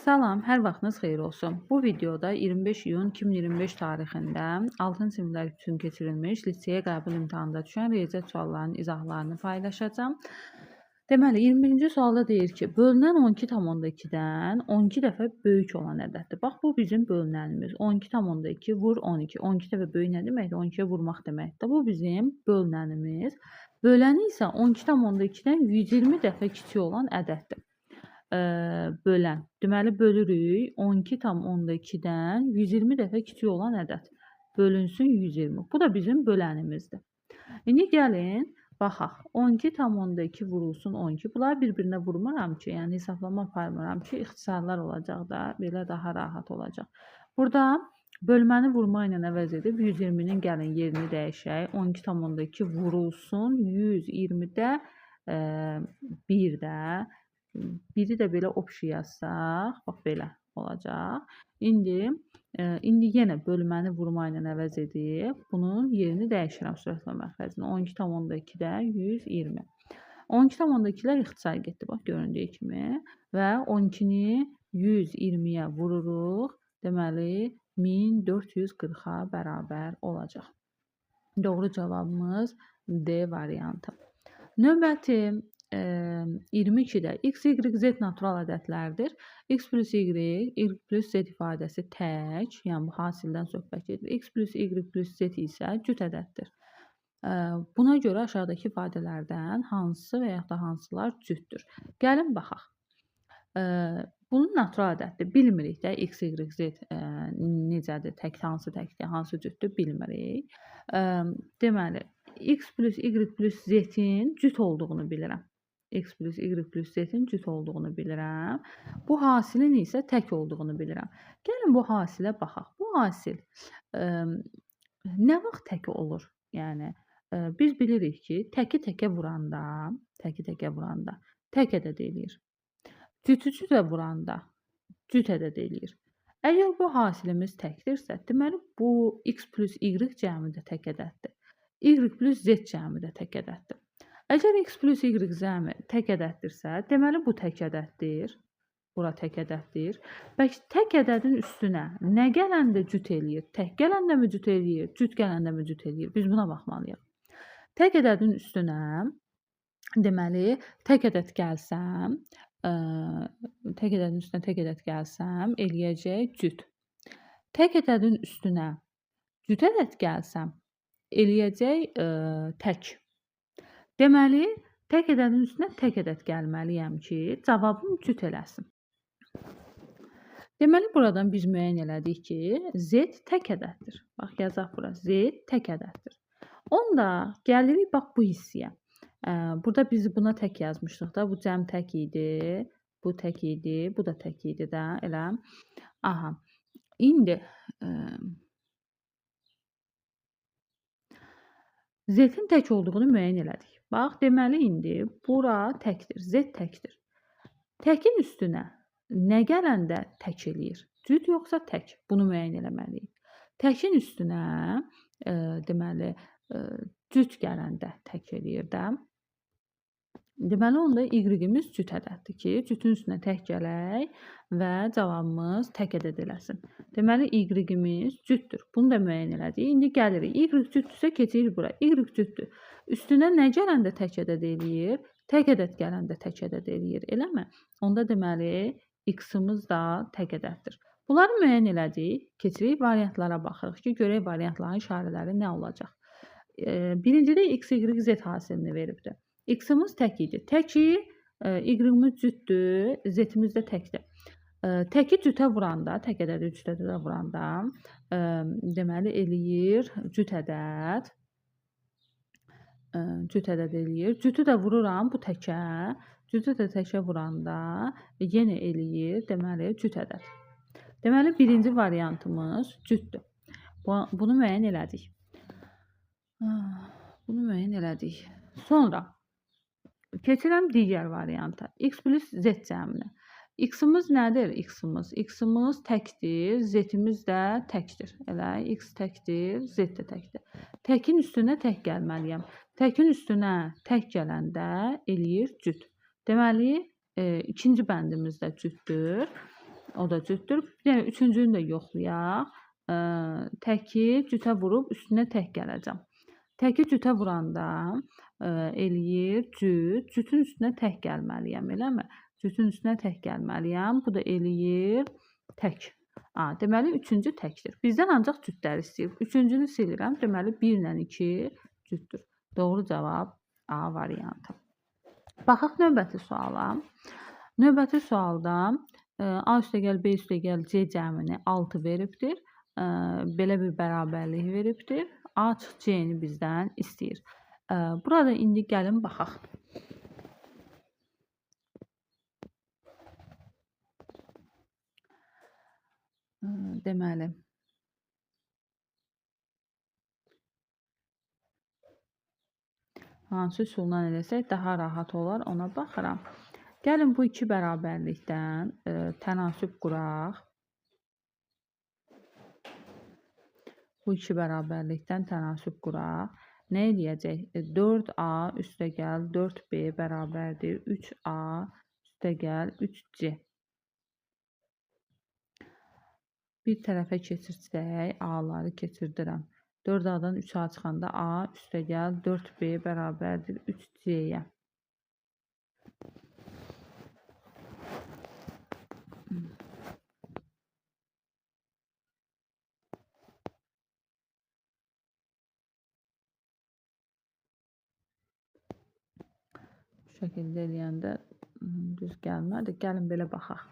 Salam, hər vaxtınız xeyir olsun. Bu videoda 25 iyun 2025 tarixində 6-cı siniflər üçün keçirilmiş liseyə qəbul imtahanında düşən riyaziyyat suallarının izahlarını paylaşacağam. Deməli, 21-ci sualda deyir ki, bölünən 12,2-dən 12 dəfə böyük olan ədəddir. Bax, bu bizim bölünənimiz. 12,2 vur 12. 12 dəfə böyük nə deməkdir? 12-yə vurmaq deməkdir. Bu bizim bölünənimiz. Böləni isə 12,2-dən 120 dəfə kiçik olan ədəddir. Bölən. Deməli, bölürük 12,2-dən 120 dəfə kiçik olan ədəd. Bölünsün 120. Bu da bizim bölənimizdir. İndi gəlin, baxaq. 12,2 vurulsun 12. Bunları bir-birinə vurmaram ki, yəni hesablama aparmıram ki, ixtisarlar olacaq da, belə daha rahat olacaq. Burada bölməni vurma ilə əvəz edib 120-nin gəlin yerini dəyişək. 12,2 vurulsun 120-də 1 də. Biri də belə opşi yazsaq, bax belə olacaq. İndi yenə bölməni vurma ilə əvəz edib, bunun yerini dəyişirəm sürətlə məxrəcini. 12,2-də 120. 12,2-lər ixtisar getdi, bax göründüyü kimi. Və 12-ni 120-yə vururuq. Deməli, 1440-a bərabər olacaq. Doğru cavabımız D variantı. Növbəti 22-də x, y, z natural ədədlərdir. X plus y, y plus z ifadəsi tək, yəni bu hasildən söhbət gedir. X plus y plus z isə cüt ədəddir. Buna görə aşağıdakı ifadələrdən hansı və yaxud da hansılar cütdür? Gəlin baxaq. Bunun natural ədəddir. Bilmirik də x, y, z necədir, hansı təkdir, hansı cütdür bilmirik. Deməli, x plus y plus z-in cüt olduğunu bilirəm. X plus y plus z-in cüt olduğunu bilirəm. Bu hasilin isə tək olduğunu bilirəm. Gəlin bu hasilə baxaq. Bu hasil nə vaxt tək olur? Yəni, biz bilirik ki, təki təkə vuranda tək ədəd eləyir. Cütü vuranda cüt ədəd eləyir. Əgər bu hasilimiz təkdirsə, deməli bu x plus y cəmi də tək ədəddir. Y plus z cəmi də tək ədəddir. Əgər x plus y cəmi tək ədəddirsə, deməli bu tək ədəddir. Bura tək ədəddir. Bəs tək ədədin üstünə nə gələndə cüt eləyir? Tək gələndə mi cüt eləyir? Cüt gələndə mi cüt eləyir? Biz buna baxmalıyıq. Tək ədədin üstünə, deməli, tək ədəd gəlsəm, eləyəcək cüt. Tək ədədin üstünə cüt ədəd gəlsəm, eləyəcək tək. Deməli, tək ədədin üstünə tək ədəd gəlməliyəm ki, cavabım cüt eləsin. Deməli, buradan biz müəyyən elədik ki, z tək ədəddir. Bax, yazaq bura, z tək ədəddir. Onda gəlirik, bax, bu hissəyə. Burada biz buna tək yazmışdıq da, bu cəm tək idi, bu tək idi, bu da tək idi də, elə. Aha, indi z-in tək olduğunu müəyyən elədik. Bax, deməli, indi bura təkdir, z təkdir. Təkin üstünə nə gələndə tək eləyir? Cüt yoxsa tək? Bunu müəyyən eləməliyik. Təkin üstünə, deməli, cüt gələndə tək eləyir də. Deməli, onda y-imiz cüt ədəddir ki, cütün üstünə tək gələk və cavabımız tək ədəd eləsin. Deməli, y-imiz cütdür. Bunu da müəyyən elədik. İndi gəlirik. Y cütdürsə keçirik bura. Y cütdür. Üstünə nə gələndə tək ədəd eləyir? Tək ədəd gələndə tək ədəd eləyir. Eləmi? Onda deməli, x-imiz da tək ədəddir. Bunları müəyyən elədik. Keçirik variantlara baxırıq ki, görək variantların işarələri nə olacaq. Birincidə x, y, z hasilini veribdir. X-imiz tək idi. Təki, y-imiz cütdür, z-imiz də təkdir. Təki cütə vuranda, tək ədədi cüt ədədə vuranda, deməli, eləyir cüt ədəd. Cüt ədəd eləyir. Cütü də vururam bu təkə. Cütü də təkə vuranda yenə eləyir, deməli, cüt ədəd. Deməli, birinci variantımız cütdür. Bunu müəyyən elədik. Sonra keçirəm digər varianta. X plus z cəminə. X-imiz nədir? X-imiz təkdir, z-imiz də təkdir. Elə, x təkdir, z də təkdir. Təkin üstünə tək gəlməliyəm. Təkin üstünə tək gələndə eləyir cüt. Deməli, ikinci bəndimiz də cütdür. O da cütdür. Yəni üçüncünü də yoxlayaq. Təki cütə vurub üstünə tək gələcəm. Təki cütə vuranda eləyir cüt. Cütün üstünə tək gəlməliyəm, eləmi? Cütün üstünə tək gəlməliyəm. Bu da eləyir tək. Deməli üçüncü təkdir. Bizdən ancaq cütləri istəyir. Üçüncünü silirəm. Deməli 1 ilə 2 cütdür. Doğru cavab A variantı. Baxaq növbəti suala. Növbəti sualda A üstəgəl B üstəgəl C cəmini 6 veribdir. Belə bir bərabərlik veribdir. A çıx C-ni bizdən istəyir. Burada indi gəlin baxaq. Deməli hansı üsulla eləsək daha rahat olar, ona baxıram. Gəlin bu iki bərabərlikdən tənasüb quraq. Bu iki bərabərlikdən tənasüb quraq. Nə eləyəcək? 4A üstəgəl 4B bərabərdir 3A üstəgəl 3C. Bir tərəfə keçirsək, A-ları keçirdirəm. 4A-dan 3A çıxanda A üstəgəl 4B bərabərdir 3C-yə. Bu şəkildə eləyəndə düz gəlmədi. Gəlin belə baxaq.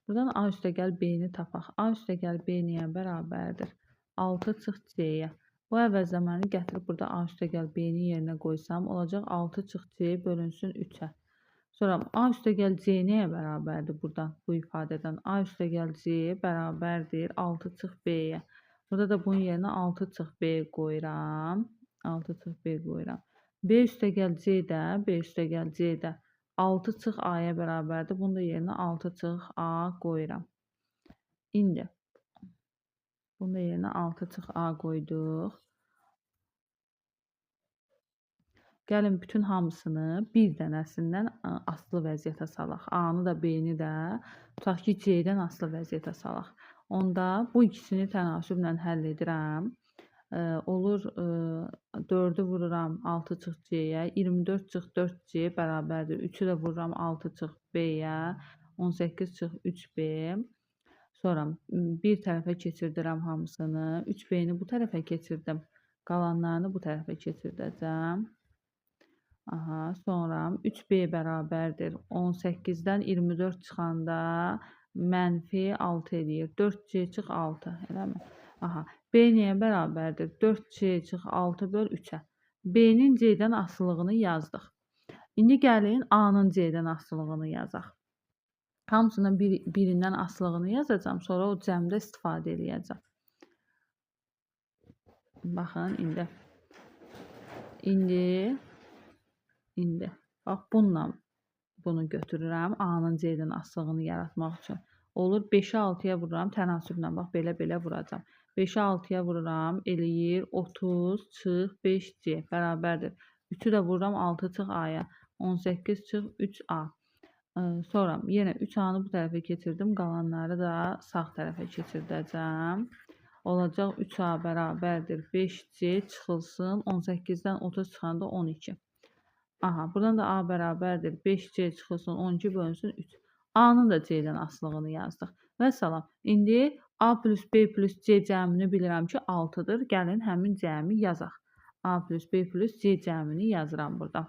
Buradan A üstəgəl B-ni tapaq. A üstəgəl B niyə bərabərdir? 6 çıx C-yə. Bu əvəzdə məni gətirib burada A üstəgəl B-ni yerinə qoysam, olacaq 6 çıx C bölünsün 3-ə. Sonra A üstəgəl C niyə bərabərdir buradan, bu ifadədən? A üstəgəl C bərabərdir 6 çıx B-yə. Burada da bunun yerinə 6 çıx B qoyuram. 6 çıx B qoyuram. B üstəgəl C də, B üstəgəl C də 6 çıx A-ya bərabərdir. Bunu da yerinə 6 çıx A qoyuram. İndi bunu da yerinə 6 çıx A qoyduq. Gəlin bütün hamısını bir dənəsindən asılı vəziyyətə salaq. A-nı da B-ni də tutaq ki C-dən asılı vəziyyətə salaq. Onda bu ikisini tənasüblə həll edirəm. Olur 4-ü vururam 6 çıx C-yə, 24 çıx 4C bərabərdir. 3-ü də vururam 6 çıx B-yə, 18 çıx 3B. Sonra bir tərəfə keçirdirəm hamısını. 3B-ni bu tərəfə keçirdim. Qalanlarını bu tərəfə keçirdəcəm. Sonra 3B bərabərdir. 18-dən 24 çıxanda mənfi 6 eləyir. 4C çıx 6, eləmi? B niyə bərabərdir? 4C çıx 6 böl 3-ə. B-nin C-dən asılılığını yazdıq. İndi gəlin A-nın C-dən asılılığını yazaq. Hamısının birindən asılılığını yazacağım. Sonra o cəmdə istifadə edəcəm. Baxın indi. İndi. Bax bununla bunu götürürəm. A-nın C-dən asılılığını yaratmaq üçün. Olur 5-i 6-ya vururam. Tənasüblə bax belə vuracam. 5-i 6-ya vururam. Eləyir 30 çıx 5C bərabərdir. 3-ü də vururam 6 çıx A-ya. 18 çıx 3A. Sonra yenə 3A-nı bu tərəfə keçirdim. Qalanları da sağ tərəfə keçirdəcəm. Olacaq 3A bərabərdir 5C çıxılsın. 18-dən 30 çıxanda 12. Buradan da A bərabərdir 5C çıxılsın 12 bölünsün 3. A-nın da C-dən asılılığını yazdıq. Və salam. İndi A plus B plus C cəmini bilirəm ki 6-dır. Gəlin həmin cəmi yazaq. A plus B plus C cəmini yazıram burada.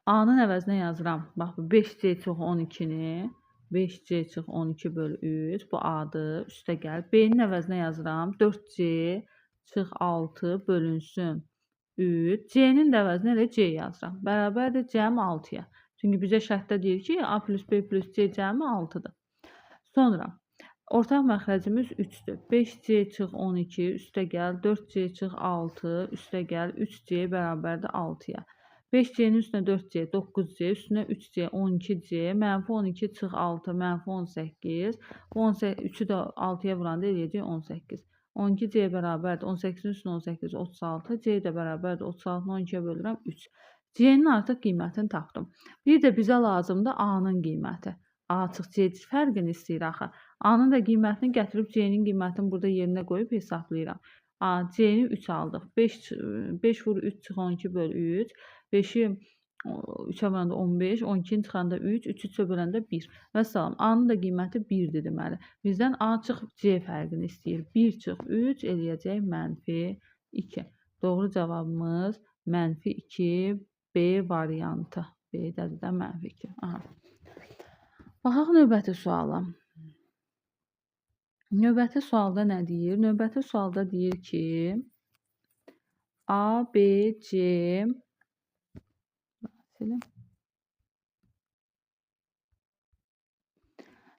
A-nın əvəzinə yazıram. Bax bu 5C çıx 12-ni. 5C çıx 12 böl 3. Bu A-dır. Üstə gəl. B-nin əvəzinə yazıram. 4C çıx 6 bölünsün 3. C-nin də əvəzinə elə C yazıram. Bərabərdir cəm 6-ya. Çünki bizə şərtdə deyir ki A plus B plus C cəmi 6-dır. Sonra ortaq məxrəcimiz 3-dür. 5C çıx 12 üstə gəl 4C çıx 6 üstə gəl 3C bərabərdir 6-ya. 5C'nin üstünə 4C 9C üstünə 3C 12C mənfi 12 çıx 6 mənfi 18. 3-ü də 6-ya vuranda eləyəcək 18. 12C bərabərdir 18-in üstünə 18 36. C də bərabərdir 36-nı 12-yə bölürəm 3. C-nin artıq qiymətini tapdım. Bir də bizə lazımdır A-nın qiyməti. A artıq C fərqini istəyir axı. A-nın da qiymətini gətirib C-nin qiymətini burada yerinə qoyub hesablayıram. C-ni 3 aldıq. 5 vur 3 çıx 12 böl 3. 5-i 3-ə böləndə 15, 12-ni çıxanda 3, 3-ü 3-ə böləndə 1. Vəssalam. A-nın da qiyməti 1-dir deməli. Bizdən A çıx C fərqini istəyir. 1 çıx 3 eləyəcək -2. Doğru cavabımız -2 B variantı. B-dədir də -2. Aha. Baxaq növbəti suala. Növbəti sualda nə deyir? Növbəti sualda deyir ki, A, B, C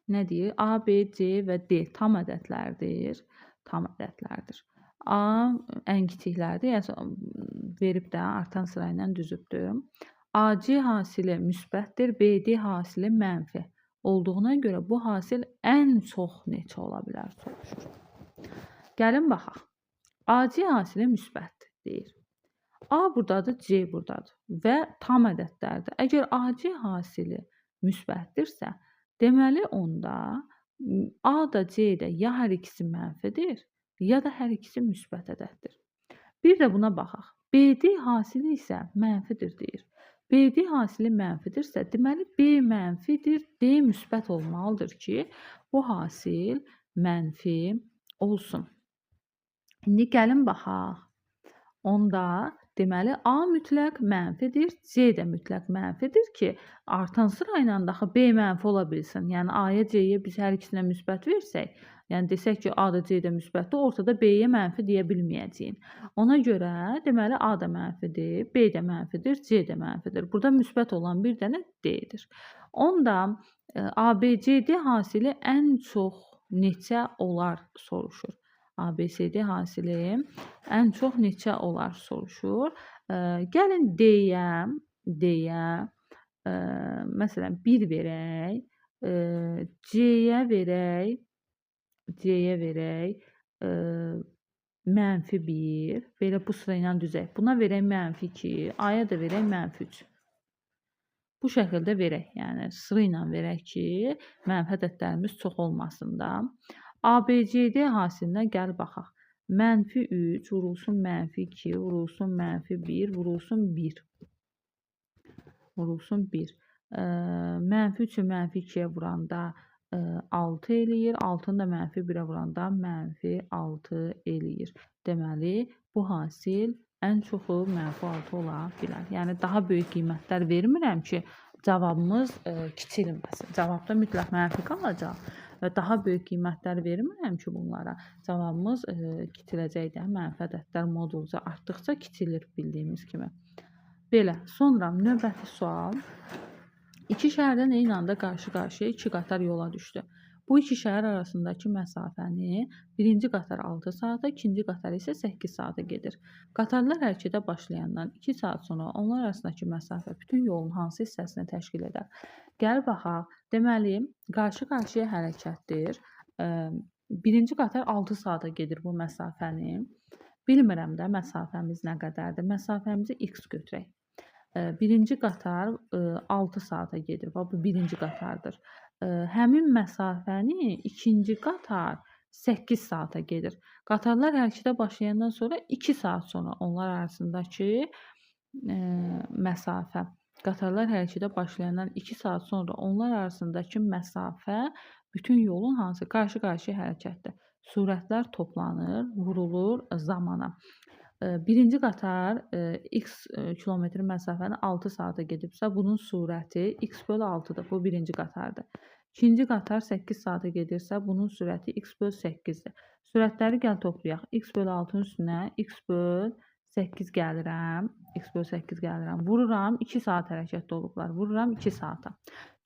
nə deyir? A, B, C və D tam ədədlərdir. Tam ədədlərdir. A ən kiçiklərdir, yəni verib də artan sıra ilə düzübdür. AC hasili müsbətdir, BD hasili mənfi olduğuna görə bu hasil ən çox neçə ola bilər soruşur. Gəlin baxaq. AC hasili müsbətdir deyir. A buradadır, C buradadır və tam ədədlərdir. Əgər AC hasili müsbətdirsə, deməli onda A da C də ya hər ikisi mənfidir, ya da hər ikisi müsbət ədəddir. Bir də buna baxaq. BD hasili isə mənfidir deyir. BD hasili mənfidirsə, deməli B mənfidir, D müsbət olmalıdır ki, bu hasil mənfi olsun. İndi gəlin baxaq. Onda deməli A mütləq mənfidir, C də mütləq mənfidir ki, artan sıra ilə daxı B mənfi ola bilsin. Yəni A-ya, C-yə biz hər ikisinə müsbət versək, yəni desək ki, A da C də müsbətdir, ortada B-yə mənfi deyə bilməyəcəyik. Ona görə deməli A da mənfidir, B də mənfidir, C də mənfidir. Burada müsbət olan bir dənə D-dir. Onda ABCD hasili ən çox neçə olar soruşur. ABCD hasili ən çox neçə olar soruşur. Gəlin D-yə məsələn 1 verək, C-yə verək -1, belə bu sıra ilə düzək. Buna verək -2, A-ya da verək -3. Bu şəkildə verək, yəni sıra ilə verək ki, mənfi ədədlərimiz çox olmasın da. ABCD hasilinə gəl baxaq. -3 vurulsun -2 vurulsun -1 vurulsun 1. Vurulsun 1. -3-ü -2-yə vuranda 6 eləyir. 6-nı da -1-ə vuranda -6 eləyir. Deməli, bu hasil ən çoxu -6 ola bilər. Yəni daha böyük qiymətlər vermirəm ki, cavabımız kiçilməsin. Cavabda mütləq mənfi qalacaq. Və daha böyük qiymətlər vermirəm ki, bunlara. Cavabımız kiçiləcək də. Mənfi ədədlər modulca artdıqca kiçilir bildiyimiz kimi. Belə. Sonra növbəti sual. İki şəhərdən eyni anda qarşı-qarşıya 2 qatar yola düşdü. Bu iki şəhər arasındakı məsafəni birinci qatar 6 saata, ikinci qatar isə 8 saata gedir. Qatarlar hərəkətə başlayandan 2 saat sonra onlar arasındakı məsafə bütün yolun hansı hissəsini təşkil edər? Gəl baxaq. Deməli, qarşı-qarşıya hərəkətdir. Birinci qatar 6 saata gedir bu məsafəni. Bilmirəm də məsafəmiz nə qədərdir. Məsafəmizi x götürək. Birinci qatar 6 saata gedir. Bu birinci qatardır. Həmin məsafəni ikinci qatar 8 saata gedir. Qatarlar hərəkətə başlayandan sonra 2 saat sonra onlar arasındakı məsafə. Qatarlar hərəkətə başlayandan 2 saat sonra onlar arasındakı məsafə bütün yolun hansı qarşı-qarşıya hərəkətdir. Sürətlər toplanır, vurulur zamana. Birinci qatar x kilometr məsafəni 6 saata gedibsə, bunun sürəti x bölü 6-dır. Bu birinci qatardır. İkinci qatar 8 saata gedirsə, bunun sürəti x bölü 8-dir. Sürətləri gəl toplayaq. X bölü 6-nın üstünə x bölü 8 gəlirəm. X bölü 8 gəlirəm. Vururam 2 saat hərəkətdə olublar. Vururam 2 saata.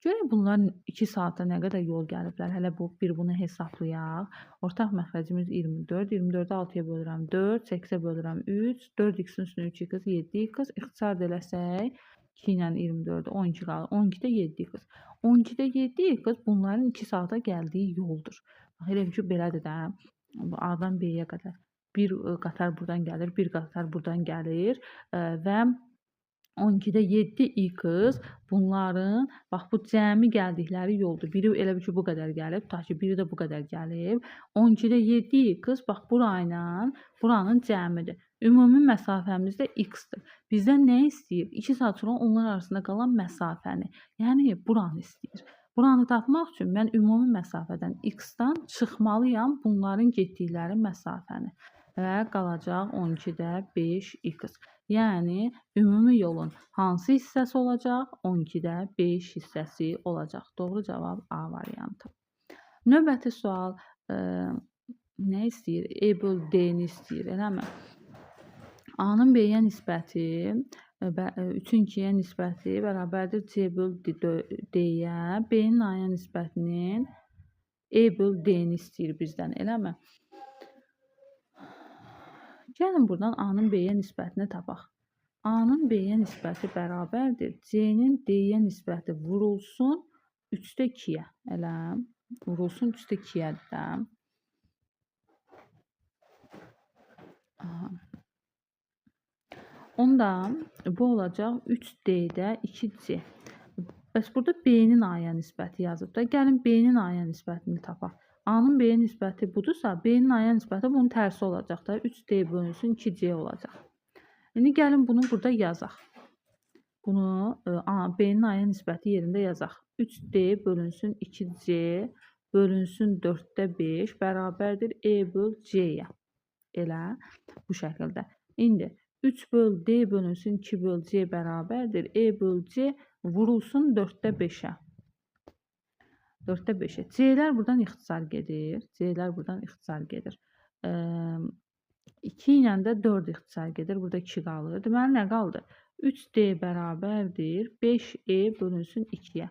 Görək bunlar 2 saata nə qədər yol gəliblər. Hələ bunu hesablayaq. Ortaq məxrəcimiz 24. 24-ü 6-ya bölürəm 4. 8-ə bölürəm 3. 4x-in üstünə 3x, 7x. İxtisar eləsək 2 ilə 24-ü 12 qalır. 12-də 7x. 12-də 7x bunların 2 saata gəldiyi yoldur. Elə ki, belədir də. A-dan B-yə qədər. Bir qatar buradan gəlir, bir qatar buradan gəlir və 12-də 7x bunların bax bu cəmi gəldikləri yoldur. Biri elə bil ki bu qədər gəlib, ta ki biri də bu qədər gəlib. 12-də 7x bax burayla buranın cəmidir. Ümumi məsafəmiz də x-dir. Bizdən nə istəyir? 2 saat sonra onlar arasında qalan məsafəni. Yəni buranı istəyir. Buranı tapmaq üçün mən ümumi məsafədən x-dan çıxmalıyam bunların getdikləri məsafəni. Və qalacaq 12-də 5x. Yəni ümumi yolun hansı hissəsi olacaq? 12-də 5 hissəsi olacaq. Doğru cavab A variantı. Növbəti sual nə istəyir? E böl D-ni istəyir, eləmi? A-nın B-yə nisbəti 3-ün 2-yə nisbəti bərabərdir C böl D-yə. B-nin A-ya nisbətinin E böl D-ni istəyir bizdən, eləmi? Gəlin buradan A-nın B-yə nisbətini tapaq. A-nın B-yə nisbəti bərabərdir. C-nin D-yə nisbəti vurulsun 3-də 2-yə. Elə vurulsun 3-də 2-yədir də. Onda bu olacaq 3D-də 2C. Bəs burada B-nin A-ya nisbəti yazıb da. Gəlin B-nin A-ya nisbətini tapaq. A-nın B-yə nisbəti budursa, B-nin A-ya nisbəti bunun tərsi olacaq da. 3D bölünsün 2C olacaq. İndi gəlin bunu burada yazaq. Bunu B-nin A-ya nisbəti yerində yazaq. 3D bölünsün 2C bölünsün 4-də 5 bərabərdir E böl C-yə. Elə bu şəkildə. İndi 3 böl D bölünsün 2 böl C bərabərdir. E böl C vurulsun 4-də 5-ə. 4-də 5-ə. C-lər buradan ixtisar gedir. C-lər buradan ixtisar gedir. 2 ilə də 4 ixtisar gedir. Burada 2 qalır. Deməli, nə qaldı? 3D bərabərdir. 5E bölünsün 2-yə.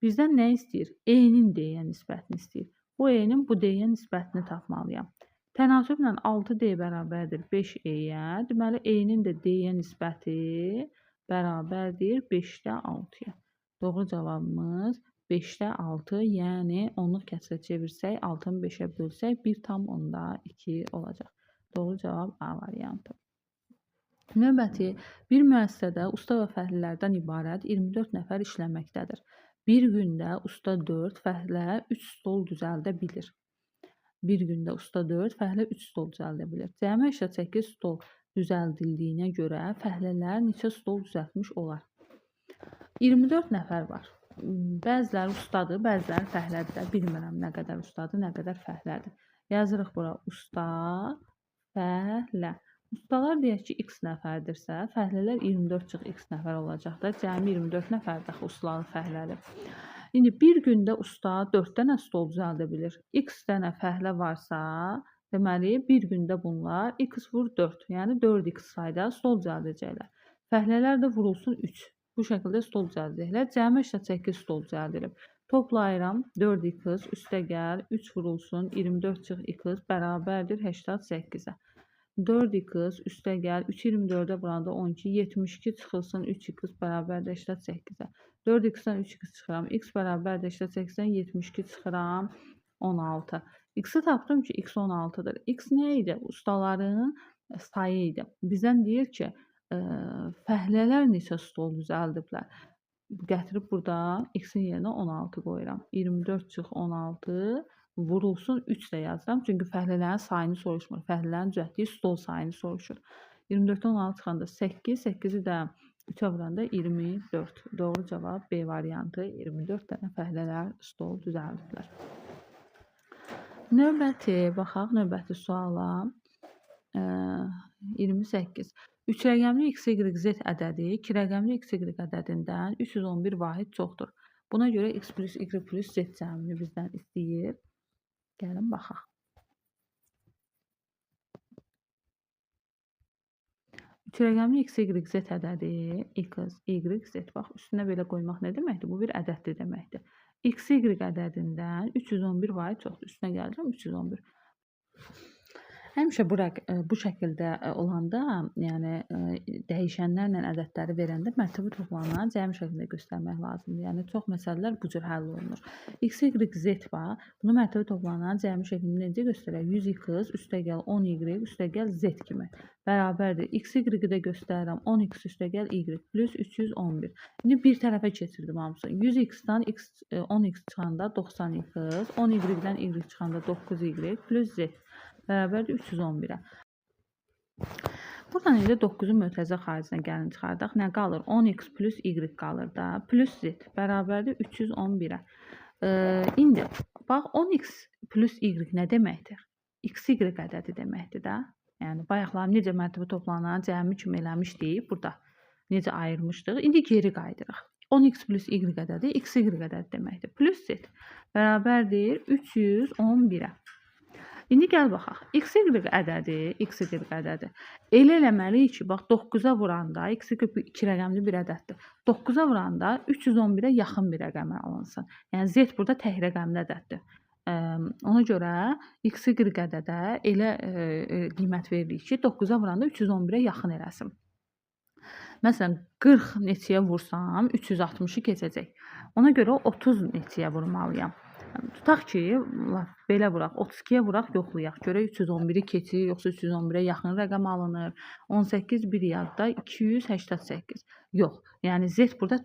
Bizdən nə istəyir? E-nin D-yə nisbətini istəyir. Bu E-nin bu D-yə nisbətini tapmalıyam. Tənasüblə 6D bərabərdir 5E-yə. Deməli, E-nin də D-yə nisbəti bərabərdir 5-də 6-ya. Doğru cavabımız 5-də 6, yəni onluq kəsrə çevirsək, 6-nı 5-ə bölsək, 1,2 olacaq. Doğru cavab A variantı. Növbəti, bir müəssisədə usta və fəhlələrdən ibarət 24 nəfər işləməkdədir. Bir gündə usta 4, fəhlə 3 stol düzəldə bilir. Bir gündə usta 4, fəhlə 3 stol düzəldə bilir. Cəmi əşya 8 stol düzəldildiyinə görə fəhlələr neçə stol düzəltmiş olar? 24 nəfər var. Bəziləri ustadır, bəziləri fəhlədir. Bilmirəm nə qədər ustadır, nə qədər fəhlədir. Yazırıq bura usta, fəhlə. Ustalar deyək ki, x nəfərdirsə, fəhlələr 24 çıx x nəfər olacaq da. Cəmi 24 nəfərdir ustalar fəhlədir. İndi bir gündə usta 4 dənə stol düzəldə bilir. X dənə fəhlə varsa, deməli bir gündə bunlar x vur 4, yəni 4x sayda stol düzəldəcəklər. Fəhlələr də vurulsun 3. Bu şəkildə stol düzəldəcəklər. Cəmi əşya 8 stol düzəldilib. Toplayıram 4x üstə gəl 3 vurulsun 24 çıx x bərabərdir 88-ə. 4x üstə gəl 3 24-ə vuranda 12 72 çıxılsın 3x bərabərdir 88-ə. 4x-dən 3x çıxıram. X bərabərdir 88-dən 72 çıxıram 16. X-i tapdım ki x 16-dır. X nə idi? Ustaların sayı idi. Bizdən deyir ki fəhlələr neçə stol düzəldiblər. Gətirib burada x-in yerinə 16 qoyuram. 24 çıx 16 vurulsun 3 də yazıram. Çünki fəhlələrin sayını soruşmur. Fəhlələrin düzəltdiyi stol sayını soruşur. 24-dən 16 çıxanda 8, 8-i də 3-ə vuranda 24. Doğru cavab B variantı. 24 dənə fəhlələr stol düzəldiblər. Növbəti, baxaq növbəti suala. 28. 3 rəqəmli x, y, z ədədi 2 rəqəmli x, y ədədindən 311 vahid çoxdur. Buna görə x plus y plus z cəmini bizdən istəyir. Gəlin baxaq. 3 rəqəmli x, y, z ədədi x, y, z. Bax, üstünə belə qoymaq nə deməkdir? Bu bir ədəddir deməkdir. X, y ədədindən 311 vahid çoxdur. Üstünə gəlirəm 311. Həmişə bu şəkildə olanda, yəni dəyişənlərlə ədədləri verəndə mərtəbə toplananı cəmi şəklində göstərmək lazımdır. Yəni çox məsələlər bu cür həll olunur. X, Y, Z var. Bunu mərtəbə toplananı cəmi şəklində necə göstərək? 100x üstəgəl 10y üstəgəl Z kimi bərabərdir. X, Y-i də göstərirəm. 10x üstəgəl y plus 311. İndi bir tərəfə keçirdim hamısını. 100x-dan 10x çıxanda 90x, 10y-dən y çıxanda 9y plus Z bərabərdir 311-ə. Buradan indi 9-un mötərizə xaricinə gəlin çıxardaq. Nə qalır? 10x plus y qalır da. Plus z bərabərdir 311-ə. İndi bax 10x plus y nə deməkdir? X, y ədədi deməkdir də. Yəni bayaqlar necə mərtəbə toplananı cəmi kimi eləmişdik burada. Necə ayırmışdıq? İndi geri qayıdırıq. 10x plus y ədədi x, y ədədi deməkdir. Plus z bərabərdir 311-ə. İndi gəl baxaq. X, Y ədədi. Elə eləməliyik ki, bax 9-a vuranda, X, Y 2 rəqəmli bir ədəddir. 9-a vuranda 311-ə yaxın bir rəqəmə alınsın. Yəni Z burada tək rəqəmli ədəddir. Ona görə X, Y ədədə elə qiymət veririk ki, 9-a vuranda 311-ə yaxın eləsin. Məsələn, 40 neçəyə vursam 360-ı keçəcək. Ona görə 30 neçəyə vurmalıyam. Tutaq ki, belə vuraq, 32-yə vuraq, yoxlayaq. Görək 311-i keçir, yoxsa 311-ə yaxın rəqəm alınır. 18 bir yadda 288. Yox, yəni Z burada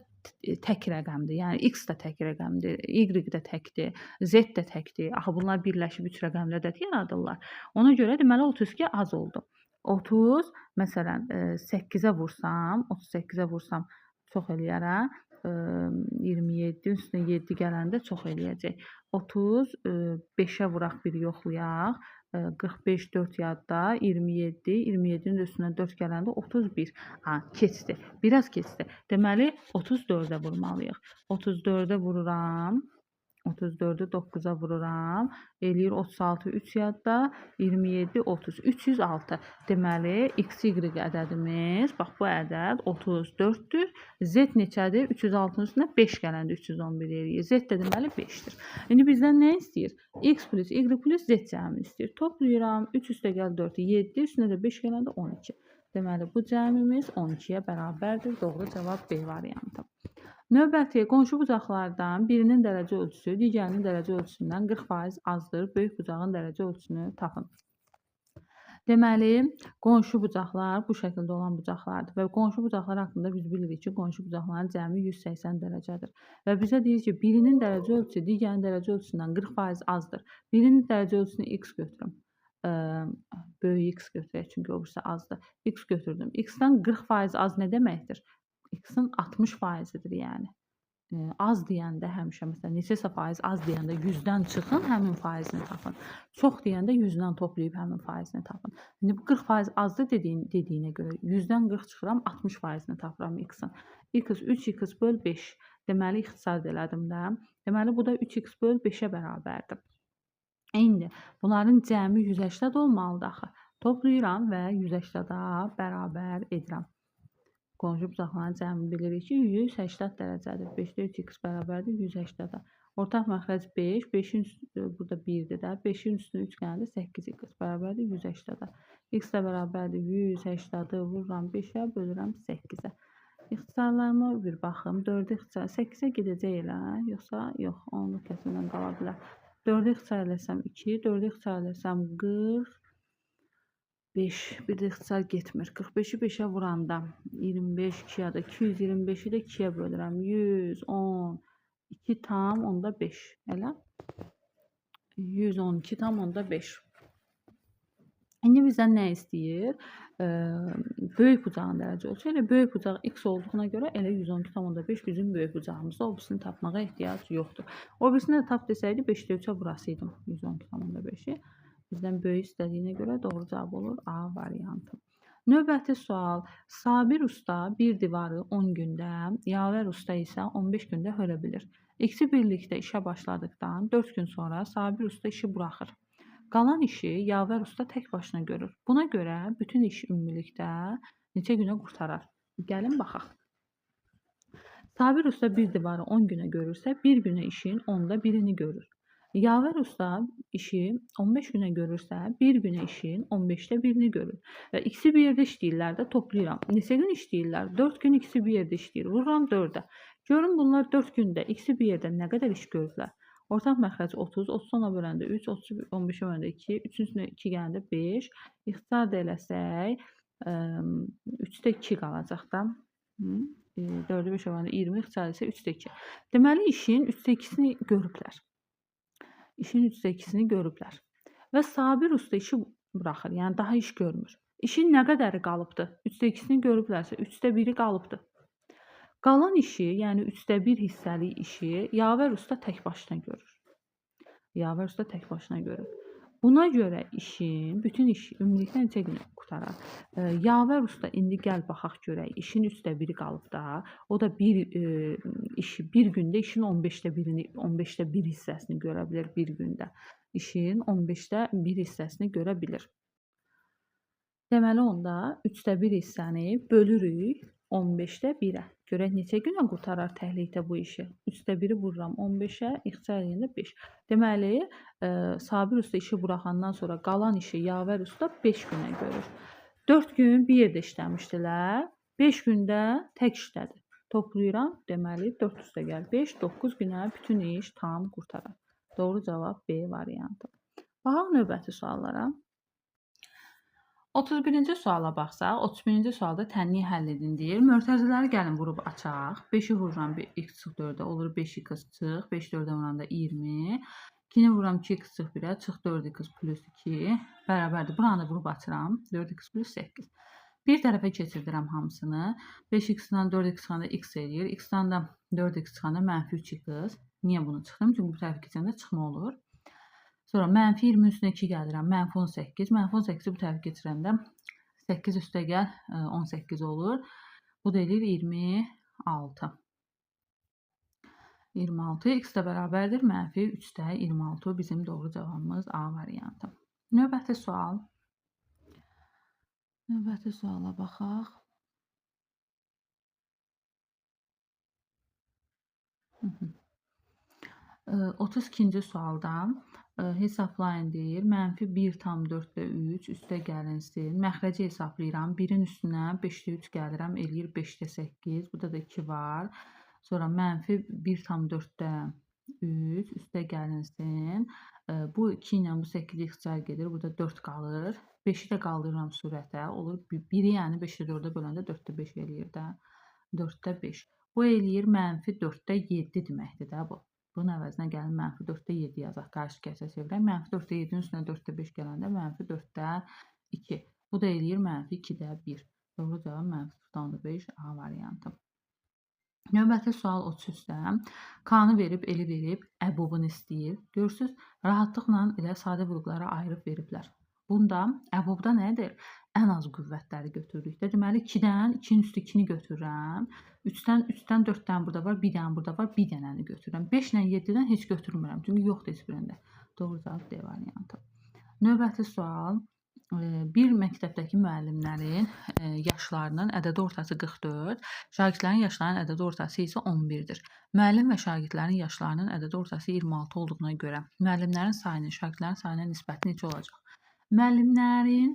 tək rəqəmdir. Yəni X də tək rəqəmdir, Y də təkdir, Z də təkdir. Axı bunlar birləşib 3 rəqəmli ədəd yaradırlar. Ona görə deməli 32 az oldu. 30, məsələn, 8-ə vursam, 38-ə vursam çox eləyərəm. 27 üstünə 7 gələndə çox eləyəcək. 30, 5-ə vuraq, bir yoxlayaq. 45, 4 yadda, 27, 27-nin üstünə 4 gələndə 31. Keçdi. Biraz keçdi. Deməli, 34-ə vurmalıyıq. 34-ə vururam. 34-ü 9-a vururam. Eləyir 36, 3 yadda, 27, 30, 306. Deməli, x, y ədədimiz, bax bu ədəd 34-dür. Z neçədir? 306-nın üstünə 5 gələndə 311 eləyir. Z də deməli 5-dir. İndi bizdən nə istəyir? X plus y plus z cəmini istəyir. Toplayıram. 3 üstəgəl 4, 7, üstünə də 5 gələndə 12. Deməli, bu cəmimiz 12-yə bərabərdir. Doğru cavab B variantı. Növbəti qonşu bucaqlardan birinin dərəcə ölçüsü digərinin dərəcə ölçüsündən 40% azdır. Böyük bucağın dərəcə ölçüsünü tapın. Deməli, qonşu bucaqlar bu şəkildə olan bucaqlardır və qonşu bucaqlar haqqında biz bilirik ki, qonşu bucaqların cəmi 180 dərəcədir. Və bizə deyir ki, birinin dərəcə ölçüsü digərinin dərəcə ölçüsündən 40% azdır. Birinin dərəcə ölçüsünü x götürüm. Böyük x götürək, çünki o birisi azdır. X götürdüm. X-dən 40% az nə deməkdir? X-in 60%-dir yəni. Az deyəndə həmişə, məsələn, neçəsə faiz az deyəndə 100-dən çıxın, həmin faizini tapın. Çox deyəndə 100-dən toplayıb həmin faizini tapın. İndi bu 40% azdır dediyinə görə 100-dən 40 çıxıram, 60%-ni tapıram X-in. X 3x böl 5. Deməli, ixtisar elədim də. Deməli, bu da 3x böl 5-ə bərabərdir. İndi bunların cəmi 180 olmalıdır axı. Toplayıram və 180-a bərabər edirəm. Qonşu bucaqların cəmini bilirik ki, 180 dərəcədir. 5-də 3x bərabərdir 180-də. Ortaq məxrəc 5, 5-in burada 1-dir də. 5-in üstünə 3 gələndə 8x bərabərdir 180-də. X də bərabərdir 180-də vururam 5-ə, bölürəm 8-ə. İxtisarlarıma bir baxım. 4-ə ixtisar 8-ə gedəcək elə, yoxsa yox, onu kəsimdən qala bilər. 4-ə ixtisar eləsəm 2, 4-ə ixtisar eləsəm 40. 5, bir də ixtisar getmir. 45-i 5-ə vuranda 25, 2-yə də 225-i də 2-yə bölürəm. 112 tam onda 5. Elə? 112 tam onda 5. İndi bizdən nə istəyir? Böyük bucağın dərəcə ölçüsü. Elə böyük bucaq x olduğuna görə elə 112 tam onda 5 bizim böyük bucağımızda. O birisini tapmağa ehtiyac yoxdur. O birisini də tap desəydi 5-də 3-ə vurasıydım. 112 tam onda 5-i. Bizdən böyük istədiyinə görə doğru cavab olur A variantı. Növbəti sual. Sabir usta bir divarı 10 gündə, Yavər usta isə 15 gündə hölə bilir. İkisi birlikdə işə başladıqdan 4 gün sonra Sabir usta işi buraxır. Qalan işi Yavər usta tək başına görür. Buna görə bütün iş ümumilikdə neçə günə qurtarar? Gəlin baxaq. Sabir usta bir divarı 10 günə görürsə, bir günə işin 10-da birini görür. Yaver usta işi 15 günə görürsə, bir günə işin 15də birini görür. Və ikisi bir yerdə işləyirlər də, toplayıram. Neçə gün işləyirlər? 4 gün ikisi bir yerdə işləyir. Vururam 4-ə. Görün bunlar 4 gündə ikisi bir yerdə nə qədər iş görüblər? Ortaq məxrəc 30, 30 ona böləndə 3, 30 15-ə böləndə 2, 3-ün üstünə 2 gələndə 5. İxtisar da eləsək, 3-də 2 qalacaq da. 4-ü 5-ə böləndə 20, ixtisar isə 3-də 2. Deməli işin 3-də 2-sini görüblər. İşin 3-də 2-sini görüblər. Və Sabir usta işi buraxır, yəni daha iş görmür. İşin nə qədəri qalıbdı? 3-də 2-sini görüblərsə, 3-də 1-i qalıbdı. Qalan işi, yəni 3də 1 hissəlik işi Yaver usta tək başına görür. Yaver usta tək başına görür. Buna görə işin, bütün iş ümumilikdə neçə günə qurtarar? Yaver usta indi gəl baxaq görək. İşin 3də 1-i qalıb da. O da işi bir gündə işin 15də 1-ini, 15də 1 hissəsini görə bilər bir gündə. İşin 15də 1 hissəsini görə bilir. Deməli onda 3də 1 hissəni bölürük 15də 1-ə. Görək neçə günə qurtarar təhlikdə bu işi. 3də 1-i vururam 15-ə, ixtisar eləyəndə 5. Deməli, Sabir usta işi buraxandan sonra qalan işi Yaver usta 5 günə görür. 4 gün bir yerdə işləmişdilər. 5 gündə tək işlədi. Toplayıram, deməli 4 üstə gəl 5, 9 günə bütün iş tam qurtarar. Doğru cavab B variantı. Baxaq növbəti suallara. 31-ci suala baxsaq, 31-ci sualda tənliyi həll edin deyir. Mötərizələri gəlin vurub açaq. 5-i vururam x çıx 4-ə, olur 5x çıx. 5 4-ə vuranda 20. 2-ni vururam 2x çıx 1-ə, çıx 4x plus 2. Bərabərdir. Buranı da vurub açıram. 4x plus 8. Bir tərəfə keçirdirəm hamısını. 5x-dan 4x çıxanda x eləyir. X-dan da 4x çıxanda mənfi 3x. Niyə bunu çıxdım? Çünki bu tərəfə keçəndə çıxma olur. Sonra mənfi 20 üstünə 2 gəlirəm. Mənfi 18. Mənfi 18-i bu tərəfə keçirəndə 8 üstə gəl 18 olur. Bu da eləyir 26. 26 x də bərabərdir. Mənfi 3-də 26 bizim doğru cavabımız A variantı. Növbəti sual. Növbəti suala baxaq. Hı -hı. 32-ci sualda hesablayın deyir. Mənfi 1 tam 4-də 3 üstə gəlinsin. Məxrəci hesablayıram. 1-in üstünə 5-də 3 gəlirəm. Eləyir 5-də 8. Burada da 2 var. Sonra mənfi 1 tam 4-də 3 üstə gəlinsin. Bu 2 ilə bu 8 ixtisar gedir. Burada 4 qalır. 5-i də qaldırıram surətə. Olur 1-i yəni 5-də 4-ə böləndə 4-də 5 eləyir də. 4-də 5. Bu eləyir mənfi 4-də 7 deməkdir də bu. Bunun əvəzinə gəlin mənfi 4-də 7 yazaq. Qarşı kəsə çevirək. Mənfi 4-də 7-nin üstünə 4-də 5 gələndə mənfi 4-də 2. Bu da eləyir mənfi 2-də 1. Doğru cavab mənfi 5 A variantı. Növbəti sual 33-də. K-nı verib, eli verib, əbobunu istəyir. Görürsünüz, rahatlıqla elə sadə qruplara ayırıb veriblər. Bunda əbobda nədir? Ən az qüvvətləri götürürük. Deməli 2-dən 2-nin üstü 2-ni götürürəm. 3-dən 4 dənə burada var, 1 dənə burada var, 1 dənəni götürürəm. 5 ilə 7-dən heç götürmürəm. Çünki yoxdur heç birində. Doğru cavab D variantı. Növbəti sual. Bir məktəbdəki müəllimlərin yaşlarının ədədi ortası 44, şagirdlərin yaşlarının ədədi ortası isə 11-dir. Müəllim və şagirdlərin yaşlarının ədədi ortası 26 olduğuna görə müəllimlərin sayının şagirdlərin sayına nisbəti neçə olacaq? Müəllimlərin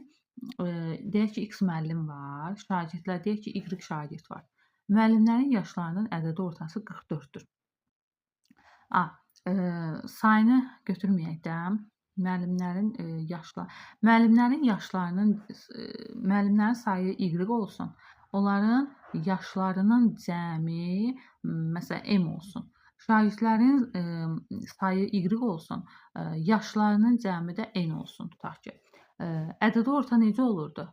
deyək ki, X müəllim var, şagirdlər deyək ki, Y şagird var. Müəllimlərin yaşlarının ədədi ortası 44-dür. Sayını götürməyək də. Müəllimlərin sayı Y olsun. Onların yaşlarının cəmi məsələn M olsun. Şagirdlərin sayı Y olsun. Yaşlarının cəmi də N olsun tutaq ki. Ədədi orta necə olurdu?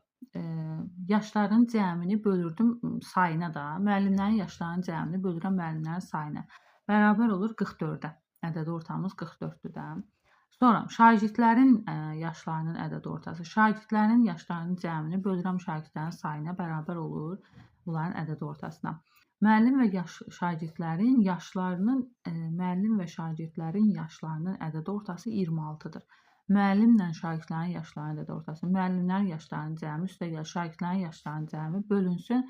Yaşların cəmini bölürdüm sayına da. Müəllimlərin yaşlarının cəmini bölürəm müəllimlərin sayına. Bərabər olur 44-də. Ədədi ortamız 44-dür də. Sonra şagirdlərin yaşlarının ədədi ortası. Şagirdlərin yaşlarının cəmini bölürəm şagirdlərin sayına bərabər olur bunların ədədi ortasına. Müəllim və şagirdlərin yaşlarının ədədi ortası 26-dır. Müəllimlə şagirdlərin yaşlarının ədədi ortası. Müəllimlərin yaşlarının cəmi üstə gəl şagirdlərin yaşlarının cəmi bölünsün.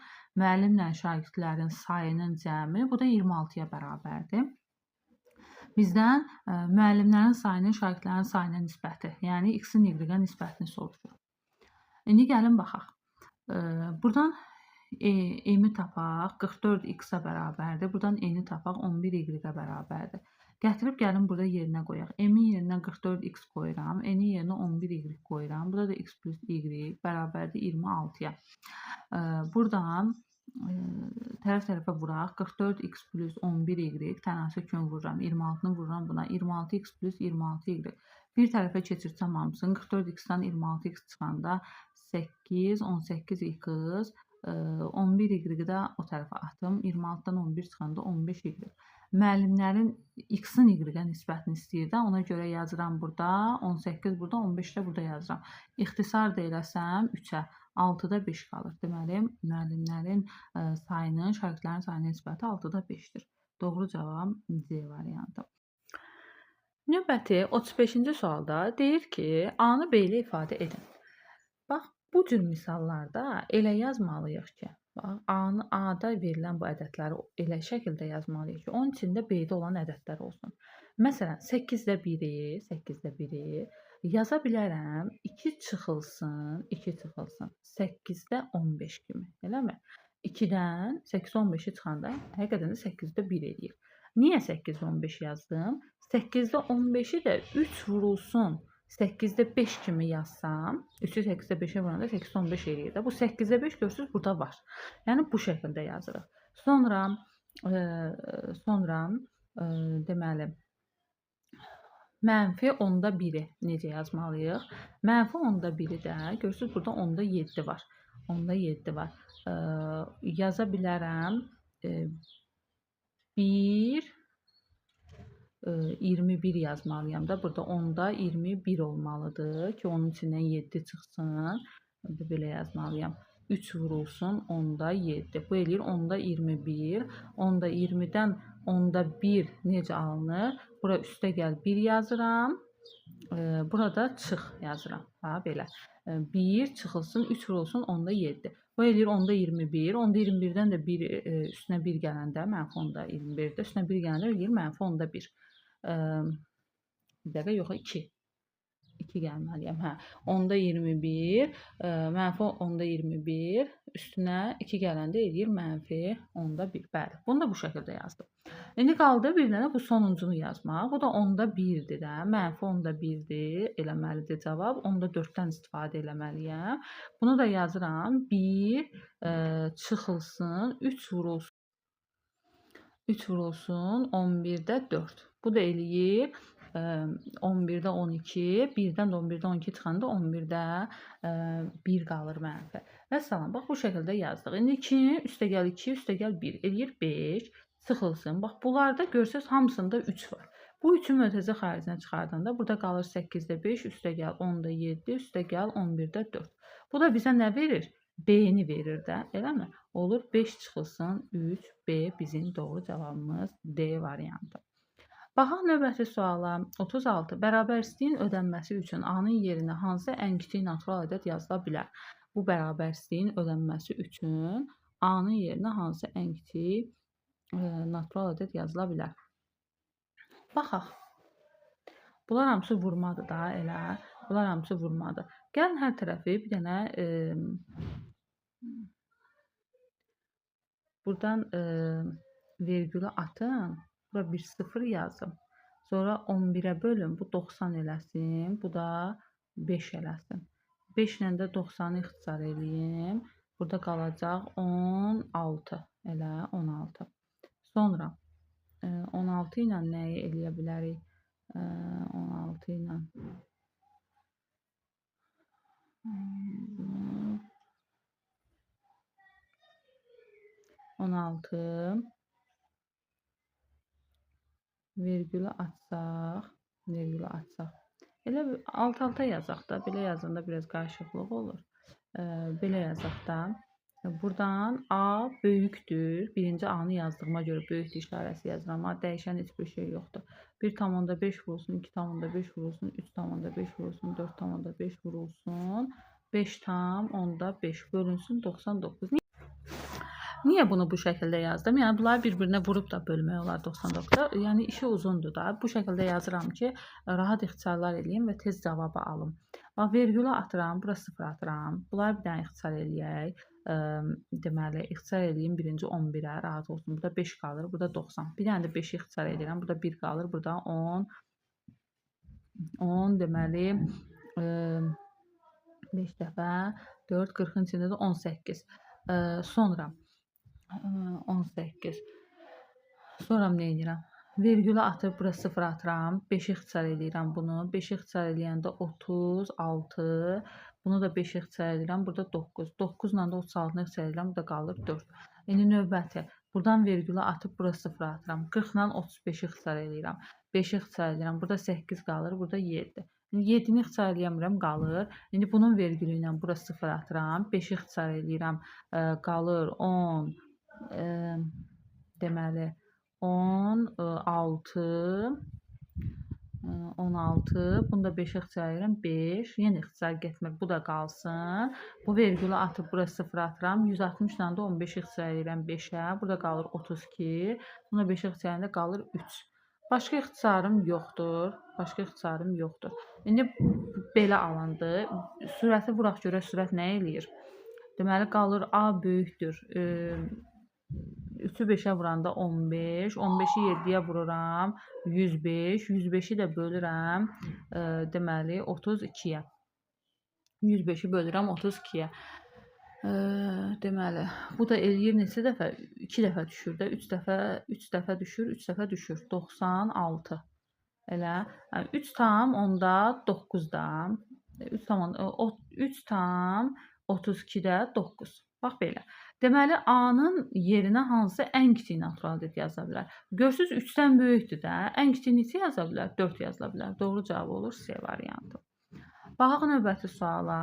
Müəllimlə şagirdlərin sayının cəmi bu da 26-ya bərabərdir. Bizdən müəllimlərin sayının şagirdlərin sayına nisbəti, yəni x-in y-ə nisbətini soruşur. İndi gəlin baxaq. Buradan m-i tapaq, 44x-a bərabərdir. Buradan n-i tapaq, 11y-ə bərabərdir. Gətirib gəlin burada yerinə qoyaq. M-in yerinə 44x qoyuram, n-in yerinə 11y qoyuram. Burada da x plus y bərabərdir 26-ya. Buradan tərəf-tərəfə vuraq. 44x plus 11y tənası kimi vururam. 26-nı vururam buna. 26x plus 26y. Bir tərəfə keçirsəm hamısını. 44x-dan 26x çıxanda 8, 18x, 11y də o tərəfə atım. 26-dan 11 çıxanda 15y. Müəllimlərin x-in y-ə nisbətini istəyir də. Ona görə yazıram burada. 18 burada, 15 də burada yazıram. İxtisar da eləsəm 3-ə. 6-da 5 qalır. Deməli, müəllimlərin sayının şagirdlərin sayına nisbəti 6-da 5-dir. Doğru cavab C variantı. Növbəti 35-ci sualda deyir ki, A-nı B ilə ifadə edin. Bax, bu cür misallarda elə yazmalıyıq ki, A-da verilən bu ədədləri elə şəkildə yazmalıyıq ki, onun içində B-də olan ədədlər olsun. Məsələn, 8-də 1-i yaza bilərəm. 2 çıxılsın, 8-də 15 kimi. Eləmi? 2-dən 8-ə 15-i çıxanda həqiqətən də 8-də 1 eləyir. Niyə 8-də 15 yazdım? 8-də 15-i də 3 vurulsun. 8-də 5 kimi yazsam, 3-ü 8-də 5-ə vuranda 8-də 15 eləyir də. Bu 8-də 5 görürsünüz burada var. Yəni bu şəkildə yazırıq. Sonra deməli, mənfi 10-da 1-i necə yazmalıyıq? Mənfi 10-da 1-i də görürsünüz burada 10-da 7 var. 10-da 7 var. Yaza bilərəm 21 yazmalıyam da. Burada 10-da 21 olmalıdır ki, onun içindən 7 çıxsın. Belə yazmalıyam. 3 vurulsun 10-da 7. Bu eləyir 10-da 21. 10-da 20-dən 10-da 1 necə alınır? Bura üstə gəl 1 yazıram. Burada çıx yazıram. Ha, belə. 1 çıxılsın, 3 vurulsun 10-da 7. Bu eləyir 10-da 21. 10-da 21-dən də üstünə 1 gələndə, mənfi 10-da 21-də üstünə 1 gələndə eləyir mənfi 10-da 1. Bir dəqiqə, yox, 2. 2 gəlməliyəm. Hə, 10-da 21, mənfi 10-da 21, üstünə 2 gələndə eləyir mənfi 10-da 1. Bəli, bunu da bu şəkildə yazdım. İndi qaldı bir dənə bu sonuncunu yazmaq. Bu da 10-da 1-dir də. Mənfi 10-da 1-dir. Eləməlidir cavab. 10-da 4-dən istifadə eləməliyəm. Bunu da yazıram. 1 çıxılsın, 3 vurulsun. 3 vurulsun 11-də 4. Bu da eləyir 11-də 12, 1-dən də 11-də 12 çıxanda 11-də 1 qalır mənfi. Və salam, bax bu şəkildə yazdıq. İndi 2, üstəgəl 2, üstəgəl 1 eləyir 5, çıxılsın. Bax bunlarda görsəz hamısında 3 var. Bu 3-ü mötərizə xaricinə çıxardanda burada qalır 8-də 5, üstəgəl 10-da 7, üstəgəl 11-də 4. Bu da bizə nə verir? B-ni verir də, eləmi? Olur 5 çıxılsın 3, B bizim doğru cavabımız D variantı. Baxaq növbəti suala. 36. Bərabərsizliyin ödənməsi üçün A-nın yerinə hansı ən kiçik natural ədəd yazıla bilər? Bu bərabərsizliyin ödənməsi üçün A-nın yerinə hansı ən kiçik natural ədəd yazıla bilər? Baxaq. Bunlar hamısı vurmadır da, elə. Bunlar hamısı vurmadır. Gəlin hər tərəfi bir dənə buradan vergülü atın. Bura bir 0 yazım. Sonra 11'ə bölün. Bu 90 eləsin. Bu da 5 eləsin. 5 ilə də 90'ı ixtisar eləyim. Burada qalacaq 16. Elə 16. Sonra 16 ilə nəyi eləyə bilərik? 16 ilə 16 virgülü açsaq, Elə alt-alta yazaq da, belə yazanda biraz qarışıqlıq olur. Belə yazaq da. Buradan A böyükdür. Birinci A-nı yazdığıma görə böyükdür işarəsi yazıram. Amma dəyişən heç bir şey yoxdur. 1,5 vurulsun, 2,5 vurulsun, 3,5 vurulsun, 4,5 vurulsun, 5,5 bölünsün 99. Niyə bunu bu şəkildə yazdım? Yəni bunları bir-birinə vurub da bölmək olar 99-a. Yəni işi uzundur da. Bu şəkildə yazıram ki, rahat ixtisarlar eləyim və tez cavabı alım. Bax, vergülü atıram, bura 0 atıram. Bunları bir dənə ixtisar eləyək. Deməli, ixtisar eləyim birinci 11-ə, rahat olsun. Burada 5 qalır, burada 90. Bir dənə də 5-i ixtisar eləyirəm. Burada 1 qalır, burada 10. 10 deməli 5 dəfə 4 40-ın içində də 18. Sonra 18. Sonra nə edirəm? Vergülü atıb bura 0 atıram. 5-i ixtisar eləyirəm bunu. 5-i ixtisar eləyəndə 36. Bunu da 5-i ixtisar eləyirəm. Burada 9. 9 ilə də 36-nı ixtisar eləyirəm. Burada qalır 4. İndi növbəti. Buradan vergülü atıb bura 0 atıram. 40 ilə 35-i ixtisar eləyirəm. 5-i ixtisar eləyirəm. Burada 8 qalır. Burada 7. 7-ni ixtisar eləyəmirəm, qalır. İndi bunun vergülü ilə bura 0 atıram. 5-i ixtisar eləyirəm. Qalır 10. Deməli 16. 16. Bunu da 5-ə ixtisar edirəm. 5. Yenə ixtisar getmir. Bu da qalsın. Bu vergülü atıb bura 0 atıram. 160 ilə də 15 ixtisar edirəm 5-ə. Burada qalır 32. Buna 5 ixtisar edəndə qalır 3. Başqa ixtisarım yoxdur. Başqa ixtisarım yoxdur. İndi belə alındı. Sürəti vuraq görək sürət nə eləyir? Deməli qalır A böyükdür. 3-ü 5-ə vuranda 15. 15-i 7-yə vururam. 105. 105-i də bölürəm. Deməli 32-yə. 105-i bölürəm 32-yə. Deməli, bu da eləyir neçə dəfə? 2 dəfə düşür də, 3 dəfə düşür, 3 dəfə düşür. 96. Elə. 3 tam onda 9-da. 3 tam 32-də 9. Bax belə. Deməli, A-nın yerinə hansı ən kiçik natural aded yaza bilər? Görürsünüz, 3-dən böyükdür də. Ən kiçik neçə yaza bilər? 4 yazıla bilər. Doğru cavab olur C variantı. Baxaq növbəti suala.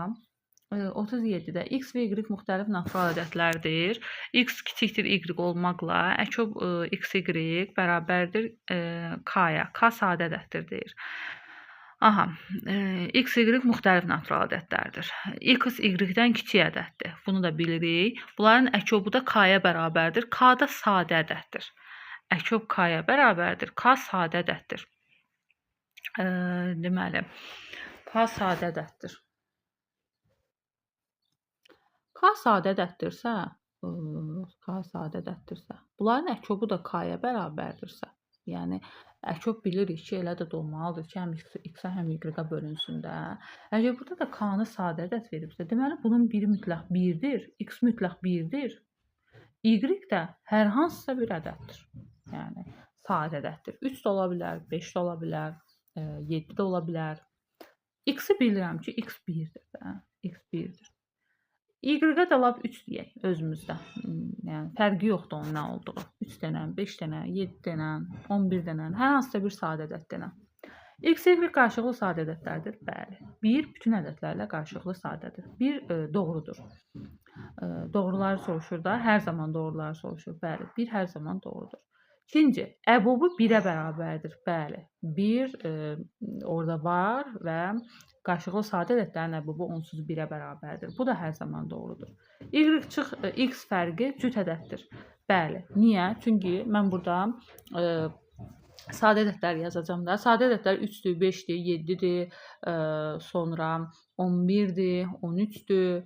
37-də x və y müxtəlif natural ədədlərdir. X kiçikdir y olmaqla əkub xy bərabərdir k-ya. K sadə ədəddir deyir. Aha, x, y müxtəlif natural ədədlərdir. X y-dən kiçik ədəddir. Bunu da bilirik. Bunların əkobu da k-ya bərabərdir. K da sadə ədəddir. Əkob k-ya bərabərdir. K sadə ədəddir. Deməli, k sadə ədəddir. K sadə ədəddirsə, bunların əkobu da k-ya bərabərdirsə, yəni əkob bilirik ki, elə də olmalıdır ki, həm x-ə, həm y-ə bölünsün də. Əgər burada da k-nı sadə ədəd veribsə, deməli bunun biri mütləq 1-dir, x mütləq 1-dir. Y də hər hansısa bir ədəddir. Yəni sadə ədəddir. 3 də ola bilər, 5 də ola bilər, 7 də ola bilər. X-i bilirəm ki, x 1-dir də. X 1-dir. Y-ə də lap 3 deyək özümüzdə. Yəni fərqi yoxdur onun nə olduğu. 3 dənə, 5 dənə, 7 dənə, 11 dənə, hər hansısa bir sadə ədəd dənə. X, y qarşılıqlı sadə ədədlərdir. Bəli. 1 bütün ədədlərlə qarşılıqlı sadədir. 1 doğrudur. Doğruları soruşur da, hər zaman doğruları soruşur. Bəli, 1 hər zaman doğrudur. İkinci, əbubu 1-ə bərabərdir. Bəli, 1 orada var və qarşılıqlı sadə ədədlərin əbubu onsuz 1-ə bərabərdir. Bu da hər zaman doğrudur. X fərqi cüt ədəddir. Bəli. Niyə? Çünki mən burada sadə ədədlər yazacağım da. Sadə ədədlər 3-dür, 5-dir, 7-dir, sonra 11-dir, 13-dür.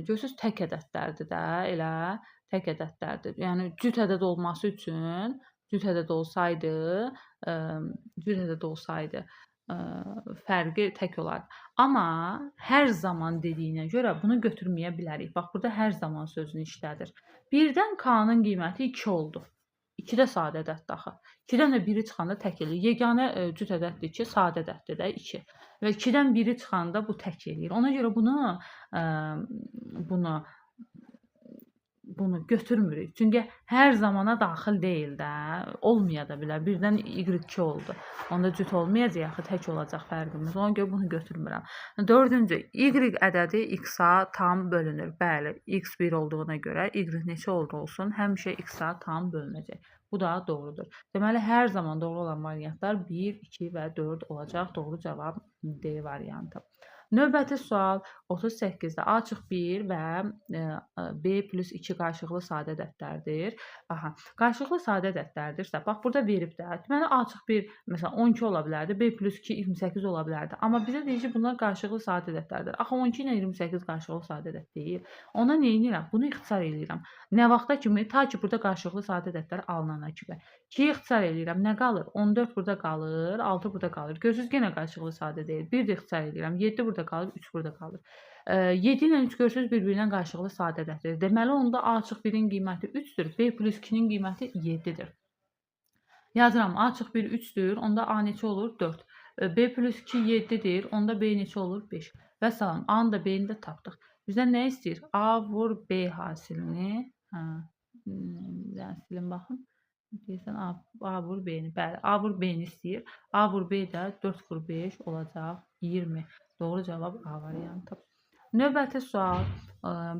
Görürsünüz, tək ədədlərdir də, elə tək ədədlərdir. Yəni cüt ədəd olması üçün, cüt ədəd olsaydı fərqi tək olar. Amma hər zaman dediyinə görə bunu götürməyə bilərik. Bax, burada hər zaman sözünü işlədir. 1-dən k-nın qiyməti 2 oldu. 2 də sadə ədəddir axı. 2-dən də 1-i çıxanda tək eləyir. Yeganə cüt ədəddir ki, sadə ədəddir də 2. Və 2-dən 1-i çıxanda bu tək eləyir. Ona görə bunu götürmürük. Çünki hər zamana daxil deyil də. Olmaya da bilər. 1-dən y2 oldu. Onda cüt olmayacaq, axı tək olacaq fərqimiz. Ona görə bunu götürmürəm. 4-cü, y ədədi x-a tam bölünür. Bəli, x 1 olduğuna görə y neçə oldu olsun, həmişə x-a tam bölünəcək. Bu da doğrudur. Deməli, hər zaman doğru olan variantlar 1, 2 və 4 olacaq. Doğru cavab D variantı. Növbəti sual 38-də A çıxı 1 və B plus 2 qarşılıqlı sadə ədədlərdir. Aha, qarşılıqlı sadə ədədlərdirsə, bax burada verib də. Deməli A çıxı 1 məsələn 12 ola bilərdi, B plus 2 28 ola bilərdi. Amma bizə deyir ki, bunlar qarşılıqlı sadə ədədlərdir. Axı 12 ilə 28 qarşılıqlı sadə ədəd deyil. Ona nə edirəm? Bunu ixtisar edirəm. Nə vaxta kimi? Ta ki burada qarşılıqlı sadə ədədlər alınana kimi. 2-yə ixtisar edirəm. Nə qalır? 14 burada qalır, 6 burada qalır. Görürsüz yenə qarşılıqlı sadə deyil. 1 də ixtisar edirəm. 7 burada qalır, 3 burada qalır. 7 ilə 3 görürsüz bir-birinə qarşılıqlı sadə ədəddir. Deməli onda A çıx 1-in qiyməti 3-dür, B plus 2-nin qiyməti 7-dir. Yazıram A çıx 1 3-dür, onda A neçə olur? 4. B plus 2 7-dir, onda B neçə olur? 5. Və salam, A-nı da B-ni də tapdıq. Bizdən nə istəyir? A vur B hasilini. Yəni silin baxın. Deyirsən A vur B-ni. Bəli, A vur B-ni istəyir. A vur B də 4 vur 5 olacaq 20. Doğru cavab A variantı. Növbəti sual.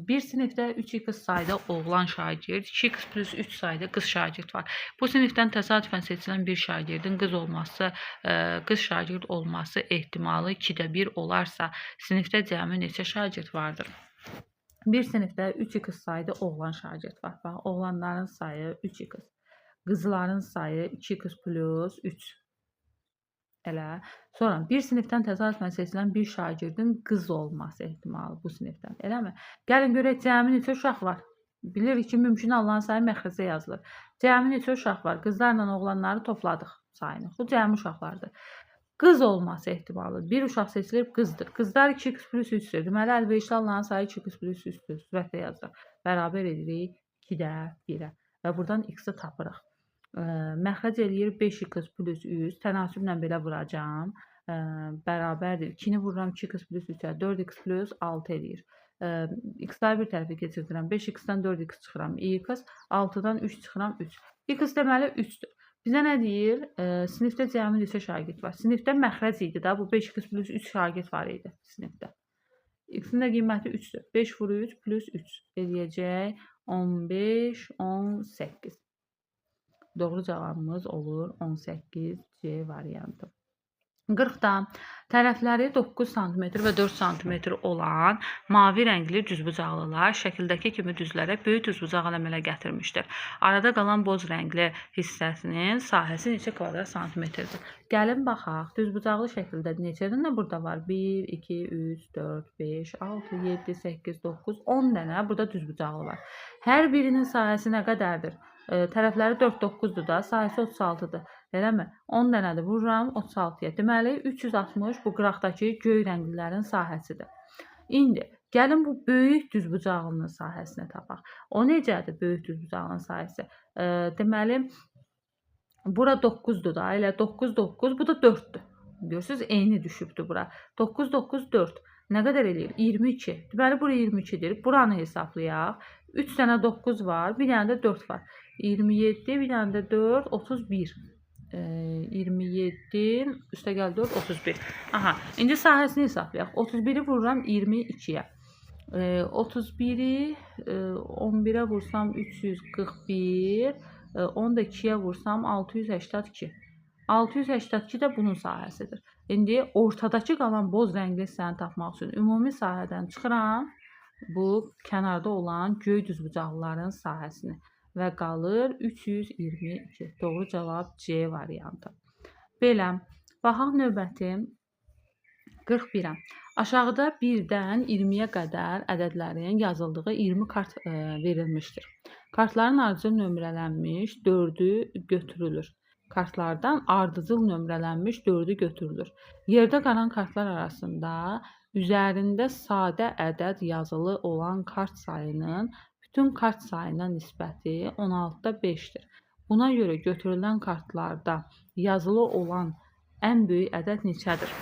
Bir sinifdə 3x sayda oğlan şagird, 2x plus 3 sayda qız şagird var. Bu sinifdən təsadüfən seçilən bir şagirdin qız şagird olması ehtimalı 2-də 1 olarsa, sinifdə cəmi neçə şagird vardır? Bir sinifdə 3x sayda oğlan şagird var. Bax, oğlanların sayı 3x. Qızların sayı 2x plus 3. Elə. Sonra bir sinifdən təsadüfən seçilən bir şagirdin qız olması ehtimalı bu sinifdən. Eləmi? Gəlin görək cəmi neçə uşaq var? Bilirik ki, mümkün alınan sayı məxrəcə yazılır. Cəmi neçə uşaq var? Qızlarla oğlanları topladıq sayını. Bu cəmi uşaqlardır. Qız olması ehtimalı. Bir uşaq seçilib qızdır. Qızlar 2x plus 3-dür. Deməli, əlverişli alınan sayı 2x plus 3-dür. Sürətlə yazırıq. Bərabər edirik 2-də 1-ə. Və buradan x-i tapırıq. Məxrəc eləyir 5x plus 3. Tənasüblə belə vuracam. Bərabərdir. 2-ni vururam 2x plus 3-ə. 4x plus 6 eləyir. X-ları bir tərəfə keçirdirəm. 5x-dən 4x çıxıram. X, 6-dan 3 çıxıram 3. X deməli 3-dür. Bizə nə deyir? Sinifdə cəmi neçə şagird var? Sinifdə məxrəc idi da. Bu 5x plus 3 şagird var idi sinifdə. X-in də qiyməti 3-dür. 5 vur 3 plus 3 eləyəcək 15, 18. Doğru cavabımız olur 18C variantı. 40-da tərəfləri 9 cm və 4 cm olan mavi rəngli düzbucaqlılar şəkildəki kimi düzlərək böyük düzbucağı əmələ gətirmişdir. Arada qalan boz rəngli hissəsinin sahəsi neçə kvadrat santimetrdir? Gəlin baxaq. Düzbucaqlı şəkildə neçə dənə burada var? 1, 2, 3, 4, 5, 6, 7, 8, 9, 10 dənə burada düzbucaqlı var. Hər birinin sahəsi nə qədərdir? Tərəfləri 4, 9-dur da, sahəsi 36-dır. Eləmi? 10 dənədir. Vururam 36-ya. Deməli, 360 bu qıraqdakı göy rənglilərin sahəsidir. İndi, gəlin bu böyük düzbucağının sahəsini tapaq. O necədir böyük düzbucağının sahəsi? Deməli, bura 9-dur da. Elə 9, 9. Bu da 4-dür. Görürsünüz, eyni düşübdür bura. 9, 9, 4. Nə qədər eləyir? 22. Deməli, bura 22-dir. Buranı hesablayaq. 3 dənə 9 var. Bir dənə də 4 var. 27, bir dənə də 4, 31. 27, üstə gəl 4, 31. Aha, indi sahəsini hesablayaq. 31-i vururam 22-yə. 31-i 11-ə vursam 341, onu da 2-yə vursam 682. 682 də bunun sahəsidir. İndi ortadakı qalan boz rəngli hissəni tapmaq üçün ümumi sahədən çıxıram bu kənarda olan göy düzbucaqlıların sahəsini. Və qalır 322. Doğru cavab C variantı. Belə, baxaq növbəti 41-ə. Aşağıda 1-dən 20-yə qədər ədədlərin yazıldığı 20 kart verilmişdir. Kartların ardıcıl nömrələnmiş 4-ü götürülür. Kartlardan ardıcıl nömrələnmiş 4-ü götürülür. Yerdə qalan kartlar arasında üzərində sadə ədəd yazılı olan kart sayının bütün kart sayına nisbəti 16-da 5-dir. Buna görə götürülən kartlarda yazılı olan ən böyük ədəd neçədir?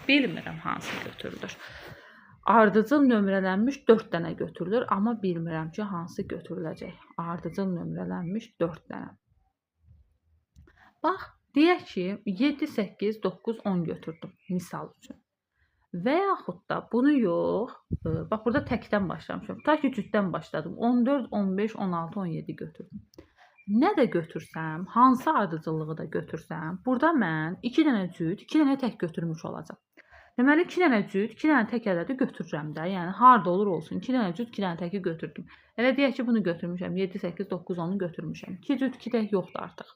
Bilmirəm hansı götürülür. Ardıcıl nömrələnmiş 4 dənə götürülür, amma bilmirəm ki, hansı götürüləcək. Ardıcıl nömrələnmiş 4 dənə. Bax, deyək ki, 7, 8, 9, 10 götürdüm, misal üçün. Və yaxud da bunu yox, bax burada təkdən başlamışam. Ta ki cütdən başladım. 14, 15, 16, 17 götürdüm. Nə də götürsəm, hansı ardıcıllığı da götürsəm, burada mən 2 dənə cüt, 2 dənə tək götürmüş olacam. Deməli 2 dənə cüt, 2 dənə tək ədədi götürürəm də. Yəni harda olur olsun. 2 dənə cüt, 2 dənə təki götürdüm. Elə deyək ki, bunu götürmüşəm. 7, 8, 9, 10-u götürmüşəm. 2 cüt, 2 tək yoxdur artıq.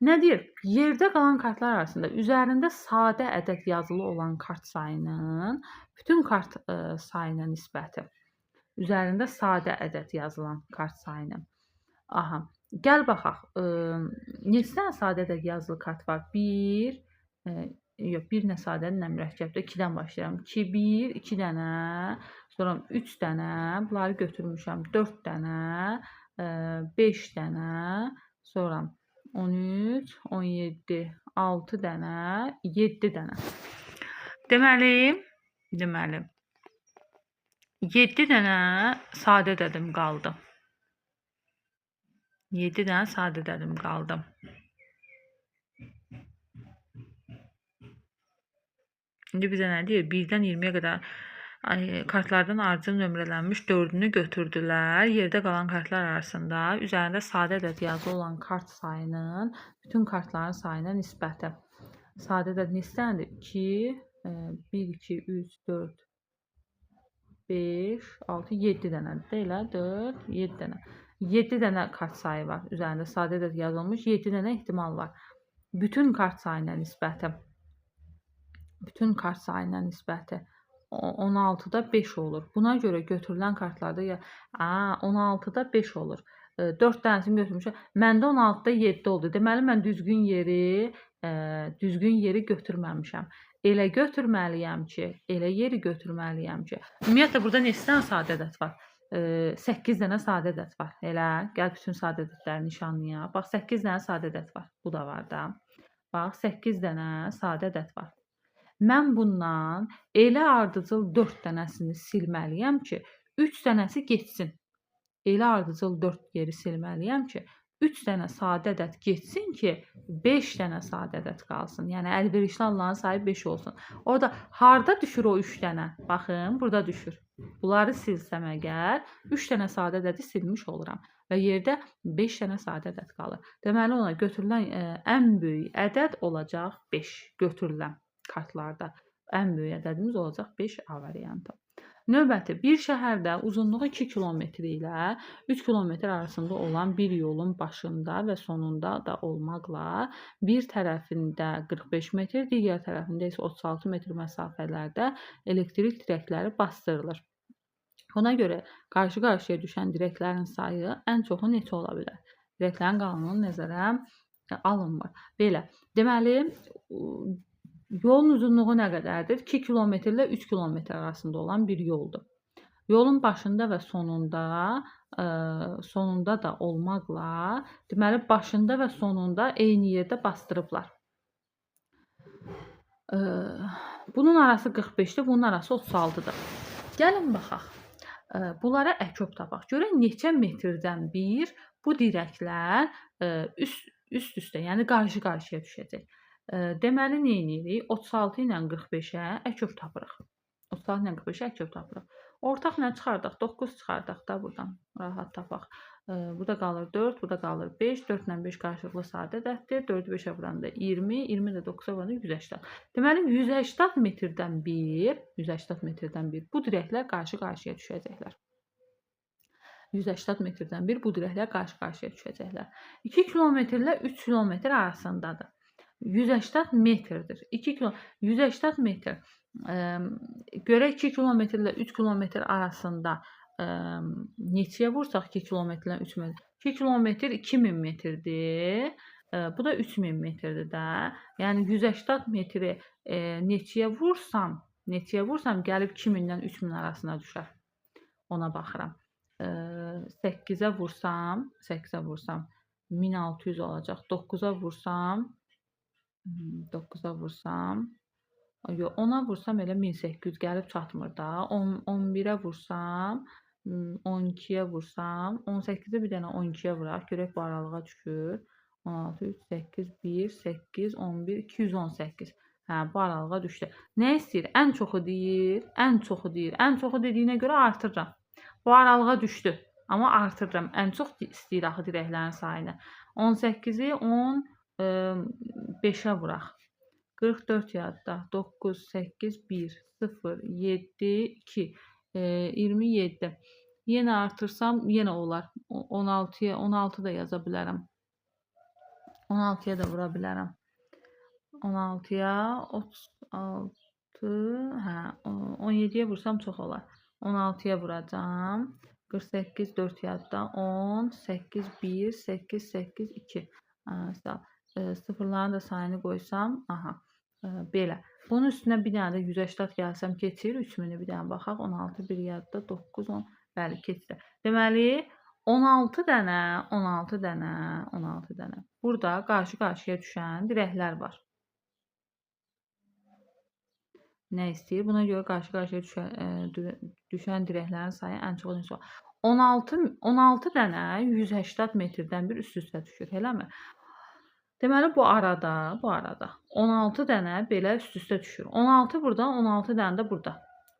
Nə deyir? Yerdə qalan kartlar arasında üzərində sadə ədəd yazılı olan kart sayının bütün kart sayına nisbəti. Üzərində sadə ədəd yazılan kart sayının. Aha. Gəl baxaq. Neçə dənə sadə ədəd yazılı kart var? 1, yox, bir nə sadədir, nə mürəkkəbdir. 2-dən başlayıram. 2, 1, 2 dənə, sonra 3 dənə, bunları götürmüşəm. 4 dənə, 5 dənə, sonra 13, 17, 6 dənə, 7 dənə. Deməli 7 dənə sadə ədədim qaldı. 7 dənə sadə ədədim qaldı. İndi bizə nə deyir? 1-dən 20-yə qədər kartlardan ardıcıl nömrələnmiş 4-ünü götürdülər. Yerdə qalan kartlar arasında üzərində sadə ədəd yazılı olan kart sayının bütün kartların sayına nisbəti. Sadə ədəd neçədir? 2, 1, 2, 3, 4, 5, 6, 7 dənədir. Elə 4, 7 dənə. 7 dənə kart sayı var. Üzərində sadə ədəd yazılmış 7 dənə ehtimal var. Bütün kart sayına nisbəti. Bütün kart sayına nisbəti 16-da 5 olur. Buna görə götürülən kartlarda 16-da 5 olur. 4 dənəsini götürmüşəm. Məndə 16-da 7 oldu. Deməli mən düzgün yeri götürməmişəm. Elə götürməliyəm ki, elə yeri götürməliyəm ki. Ümumiyyətlə burada neçə dənə sadə ədəd var? 8 dənə sadə ədəd var. Elə gəl bütün sadə ədədləri nişanlayaq. Bax 8 dənə sadə ədəd var. Bu da var da. Bax 8 dənə sadə ədəd var. Mən bundan elə ardıcıl 4 dənəsini silməliyəm ki, 3 dənəsi getsin. Elə ardıcıl 4 yeri silməliyəm ki, 3 dənə sadə ədəd getsin ki, 5 dənə sadə ədəd qalsın. Yəni əlverişli alınan sayı 5 olsun. Orada harda düşür o 3 dənə? Baxın, burada düşür. Bunları silsəm əgər 3 dənə sadə ədədi silmiş oluram və yerdə 5 dənə sadə ədəd qalır. Deməli ona götürülən ən böyük ədəd olacaq 5 götürülən kartlarda. Ən böyük ədədimiz olacaq 5 A variantı. Növbəti, bir şəhərdə uzunluğu 2 kilometr ilə 3 kilometr arasında olan bir yolun başında və sonunda da olmaqla bir tərəfində 45 metr, digər tərəfində isə 36 metr məsafələrdə elektrik dirəkləri bastırılır. Ona görə qarşı-qarşıya düşən dirəklərin sayı ən çoxu neçə ola bilər? Dirəklərin qalınlığı nəzərə alınmır. Belə, deməli yolun uzunluğu nə qədərdir? 2 kilometr ilə 3 kilometr arasında olan bir yoldur. Yolun başında və sonunda da olmaqla, deməli başında və sonunda eyni yerdə bastırıblar. Bunun arası 45-dir, bunun arası 36-dır. Gəlin baxaq. Bunlara əköb tapaq. Görək neçə metrdən bir bu dirəklər üst-üstə, yəni qarşı-qarşıya düşəcək. Deməli nə edirik? 36 ilə 45-ə əköb tapırıq. 36 ilə 45-ə əköb tapırıq. Ortaq nə çıxardaq? 9 çıxardaq da buradan. Rahat tapaq. Burada qalır 4, burada qalır 5. 4 ilə 5 qarşılıqlı sadə ədəddir. 4-ü 5-ə vuranda 20, 20 də 9-a vuranda 180. Deməli 180 metrdən bir bu dirəklər qarşı-qarşıya düşəcəklər. 180 metrdən bir bu dirəklər qarşı-qarşıya düşəcəklər. 2 kilometr ilə 3 kilometr arasındadır. 180 metrdir. 180 metr. Görək 2 kilometr ilə 3 kilometr arasında neçəyə vursaq 2 kilometr ilə 3 metr? 2 kilometr 2000 metrdir. Bu da 3000 metrdir də. Yəni 180 metri neçəyə vursam gəlib 2000-dən 3000 arasına düşər. Ona baxıram. 8-ə vursam 1600 olacaq. 9-a vursam 10-a vursam elə 1800 gəlib çatmır da. 11-ə vursam 12-yə vursam 18-ə bir dənə 12-yə vuraq. Görək bu aralığa düşür. 16, 3, 8, 1, 8, 11, 218. Bu aralığa düşdü. Nə istəyir? Ən çoxu deyir. Ən çoxu dediyinə görə artırıram. Bu aralığa düşdü. Amma artırıram. Ən çox istəyir axı dirəklərin sayını. 18-i 15-ə vuraq. 44 yadda. 9, 8, 1, 0, 7, 2, 27. Yenə artırsam yenə olar. 16-ya 16 da yaza bilərəm. 16-ya da vura bilərəm. 16-ya 36, hə, 17-yə vursam çox olar. 16-ya vuracam. 48, 4 yadda. 10, 8, 1, 8, 8, 2. Sıfırların da sayını qoysam, aha, belə. Bunun üstünə bir dənə də 180 gəlsəm keçir. 3000-i bir dənə baxaq. 16, 1 yadda, 9, 10. Bəli, keçdi. Deməli, 16 dənə, 16 dənə, 16 dənə. Burada qarşı-qarşıya düşən dirəklər var. Nə istəyir? Buna görə qarşı-qarşıya düşən dirəklərin sayı ən çox neçə olur? 16 dənə 180 metrdən bir üst-üstə düşür, eləmi? Deməli, bu arada 16 dənə belə üst-üstə düşür. 16 burada, 16 dənə də burada.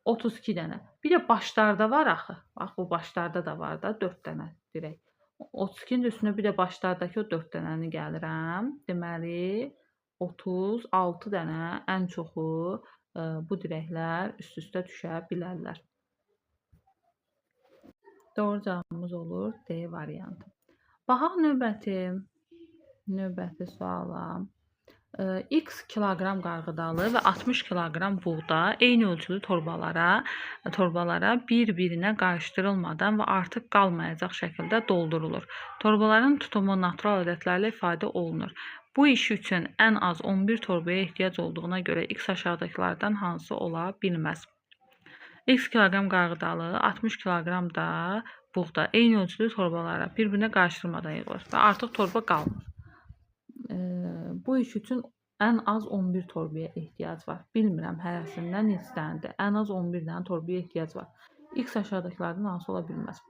32 dənə. Bir də başlarda var axı. Bax, bu başlarda da var da 4 dənə dirək. 32-nin üstünə bir də başlardakı o 4 dənəni gəlirəm. Deməli, 36 dənə ən çoxu bu dirəklər üst-üstə düşə bilərlər. Doğru cavabımız olur D variantı. Baxaq növbəti suala. X kiloqram qarğıdalı və 60 kiloqram buğda eyni ölçülü torbalara bir-birinə qarışdırılmadan və artıq qalmayacaq şəkildə doldurulur. Torbaların tutumu natural ədədlərlə ifadə olunur. Bu iş üçün ən az 11 torbaya ehtiyac olduğuna görə X aşağıdakılardan hansı ola bilməz? X kiloqram qarğıdalı, 60 kiloqram da buğda eyni ölçülü torbalara bir-birinə qarışdırılmadan yığılır və artıq torba qalmır. Bu iş üçün ən az 11 torbaya ehtiyac var. Bilmirəm hərəsindən neçə dənədir. Ən az 11 dənə torbaya ehtiyac var. X aşağıdakılardan hansı ola bilməz?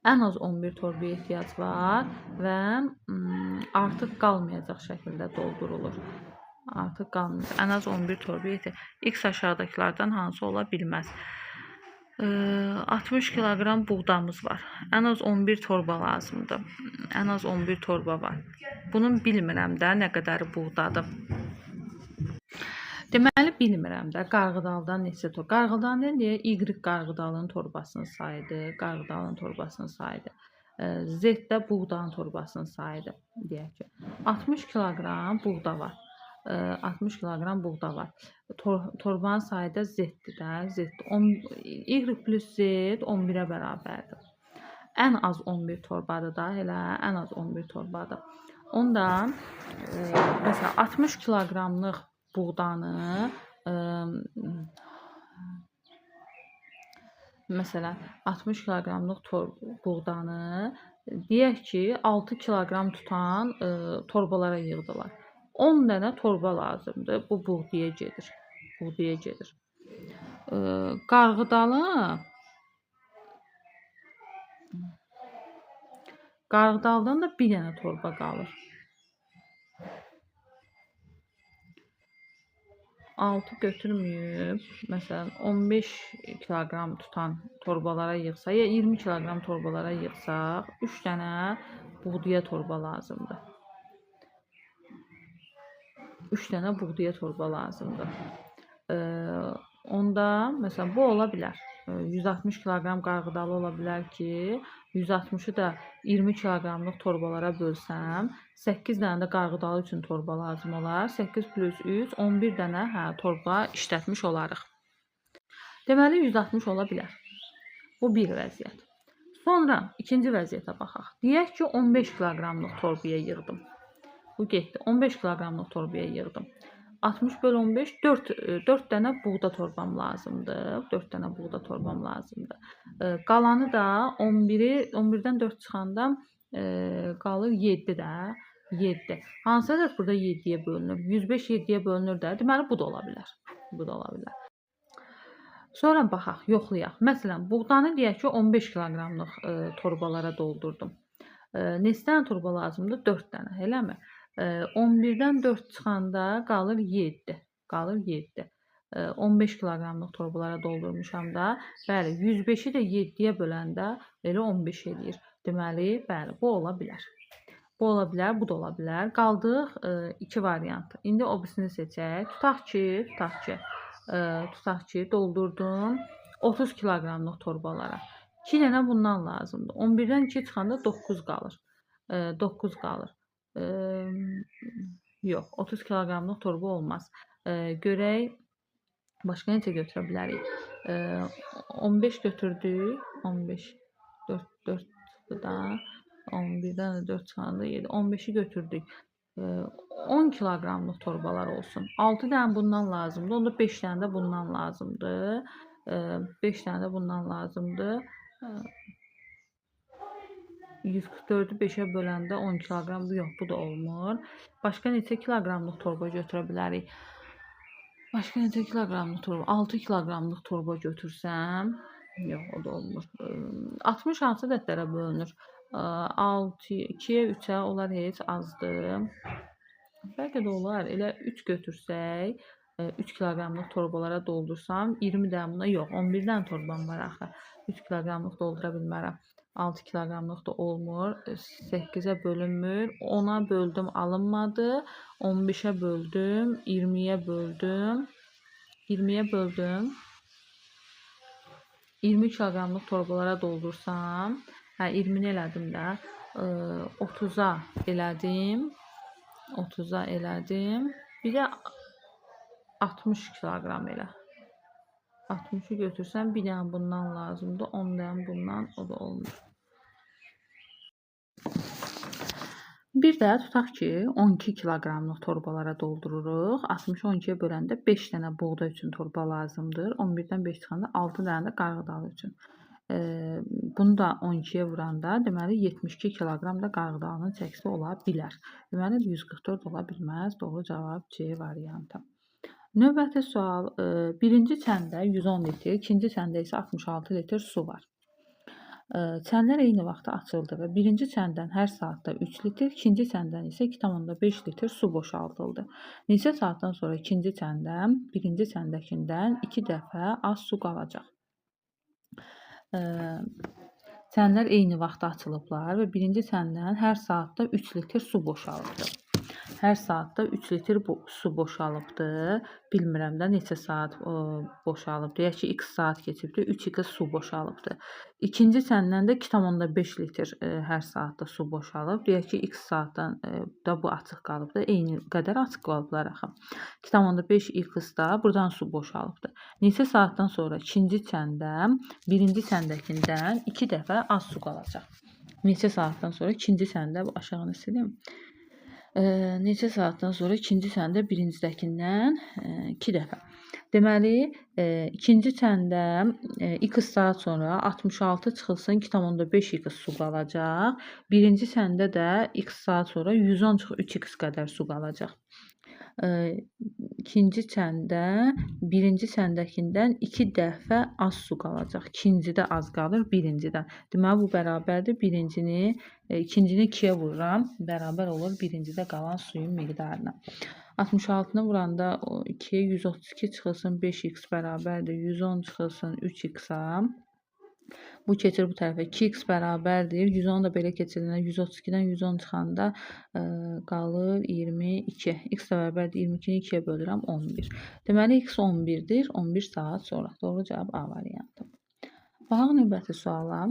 Ən az 11 torbaya ehtiyac var və artıq qalmayacaq şəkildə doldurulur. Artıq qalmayacaq. Ən az 11 torbaya ehtiyac. X aşağıdakılardan hansı ola bilməz? 60 kiloqram buğdamız var. Ən az 11 torba lazımdır. Ən az 11 torba var. Bunun bilmirəm də nə qədəri buğdadır. Deməli, bilmirəm də qarğıdaldan neçə torba. Qarğıdaldan deyə Y qarğıdalının torbasının sayıdır. Qarğıdalının torbasının sayıdır. Z də buğdanın torbasının sayıdır. Deyək ki, 60 kiloqram buğda var. 60 kiloqram buğda var. Torbanın sayı da Z-dir də. Y plus Z 11-ə bərabərdir. Ən az 11 torbadır da, elə ən az 11 torbadır. Ondan məsələn 60 kiloqramlıq buğdanı məsələn 60 kiloqramlıq buğdanı deyək ki, 6 kiloqram tutan torbalara yığdılar. 10 dənə torba lazımdır. Bu buğdaya gedir. Buğdaya gedir. Qarğıdaldan da bir dənə torba qalır. 6 götürməyib, məsələn 15 kiloqram tutan torbalara yığsa, ya 20 kiloqram torbalara yığsaq, 3 dənə buğdaya torba lazımdır. 3 dənə buğdaya torba lazımdır. Onda, məsələn, bu ola bilər. 160 kiloqram qarğıdalı ola bilər ki, 160-ı da 20 kiloqramlıq torbalara bölsəm, 8 dənə də qarğıdalı üçün torba lazım olar. 8 plus 3, 11 dənə torba işlətmiş olarıq. Deməli, 160 ola bilər. Bu bir vəziyyət. Sonra ikinci vəziyyətə baxaq. Deyək ki, 15 kiloqramlıq torbaya yığdım. Bu getdi. 15 kiloqramlıq torbaya yığdım. 60 böl 15, 4 dənə buğda torbam lazımdır. 4 dənə buğda torbam lazımdır. Qalanı da 11-dən 4 çıxanda qalır 7 də. 7. Hansı ədəd burada 7-yə bölünür? 105 7-yə bölünür də. Deməli, bu da ola bilər. Bu da ola bilər. Sonra baxaq, yoxlayaq. Məsələn, buğdanı deyək ki, 15 kiloqramlıq torbalara doldurdum. Neçə dənə torba lazımdır? 4 dənə, eləmi? 11-dən 4 çıxanda qalır 7. Qalır 7. 15 kiloqramlıq torbalara doldurmuşam da. Bəli, 105-i də 7-yə böləndə elə 15 eləyir. Deməli, bəli, bu ola bilər. Bu ola bilər, bu da ola bilər. Qaldıq 2 variant. İndi o birisini seçək. Tutaq ki, doldurdum 30 kiloqramlıq torbalara. 2 dənə bundan lazımdır. 11-dən 2 çıxanda 9 qalır. 9 qalır. Yox, 30 kiloqramlıq torba olmaz. Görək başqa necə götürə bilərik? 15 götürdük. 15 4 çıxdı da. 11-dən də 4 çıxanda 7. 15-i götürdük. 10 kiloqramlıq torbalar olsun. 6 dənə bundan lazımdır. Onda 5 dənə də bundan lazımdır. 5 dənə də bundan lazımdır. 144-ü 5-ə böləndə 10 kiloqram. Yox, bu da olmur. Başqa neçə kiloqramlıq torba götürə bilərik? Başqa neçə kiloqramlıq torba? 6 kiloqramlıq torba götürsəm, yox, o da olmur. 60 hansı ədədlərə bölünür? 6, 2-yə, 3-ə, onlar heç azdır. Bəlkə də olar. Elə 3 götürsək, 3 kiloqramlıq torbalara doldursam, 20 dənə buna yox, 11 dənə torbam var axı. 3 kiloqramlıq doldura bilmərəm. 6 kiloqramlıq da olmur. 8-ə bölünmür. 10-a böldüm, alınmadı. 15-ə böldüm, 20-yə böldüm. 20-yə böldüm. 20 kiloqramlıq torbalara doldursam, 20-ni elədim də. 30-a elədim. 30-a elədim. Bir də 60 kiloqram elə. 60-ı götürsəm, bir dənə bundan lazımdır. 10 dənə bundan, o da olmur. Bir də tutaq ki, 12 kiloqramlıq torbalara doldururuq. 60-ı 12-yə böləndə 5 dənə buğda üçün torba lazımdır. 11-dən 5 çıxanda 6 dənə də qarğıdalı üçün. Bunu da 12-yə vuranda, deməli 72 kiloqram da qarğıdalının çəkisi ola bilər. Deməli 144 ola bilməz. Doğru cavab C variantı. Növbəti sual. Birinci çəndə 110 litr, ikinci çəndə isə 66 litr su var. Çənlər eyni vaxtda açıldı və birinci çəndən hər saatda 3 litr, ikinci çəndən isə 2,5 litr su boşaldıldı. Neçə saatdan sonra ikinci çəndən birinci çəndəkindən 2 dəfə az su qalacaq. Çənlər eyni vaxtda açılıblar və birinci çəndən hər saatda 3 litr su boşalıldı. Hər saatda 3 litr su boşalıbdır. Bilmirəm də neçə saat boşalıb. Deyək ki, x saat keçibdir, 3x su boşalıbdır. İkinci çəndən də 2,5 litr hər saatda su boşalıb. Deyək ki, x saatdan da bu açıq qalıbdır. Eyni qədər açıq qalıblar axı. 2,5 x da buradan su boşalıbdır. Neçə saatdan sonra ikinci çəndə birinci çəndəkindən 2 dəfə az su qalacaq. Neçə saatdan sonra ikinci çəndə, bu aşağını silim. Neçə saatdan sonra ikinci çəndə birincidəkindən 2 dəfə. Deməli, ikinci çəndə x saat sonra 66 çıxılsın 2,5 x su qalacaq. Birinci çəndə də x saat sonra 110 çıxı 3x qədər su qalacaq. İkinci çəndə birinci çəndəkindən 2 dəfə az su qalacaq. İkincidə az qalır birincidən. Deməli, bu bərabərdir. İkincini 2-yə vururam. Bərabər olur birincidə qalan suyun miqdarına. 66-nı vuranda 2-yə 132 çıxılsın 5x bərabərdir. 110 çıxılsın 3x-a. Bu keçir bu tərəfə. 2x bərabərdir. 110 da belə keçirilən 132-dən 110 çıxanda qalır 22. X bərabərdir 22-ni 2-yə bölürəm 11. Deməli, x 11-dir. 11 saat sonra. Doğru cavab A variantı. Baxaq növbəti suala.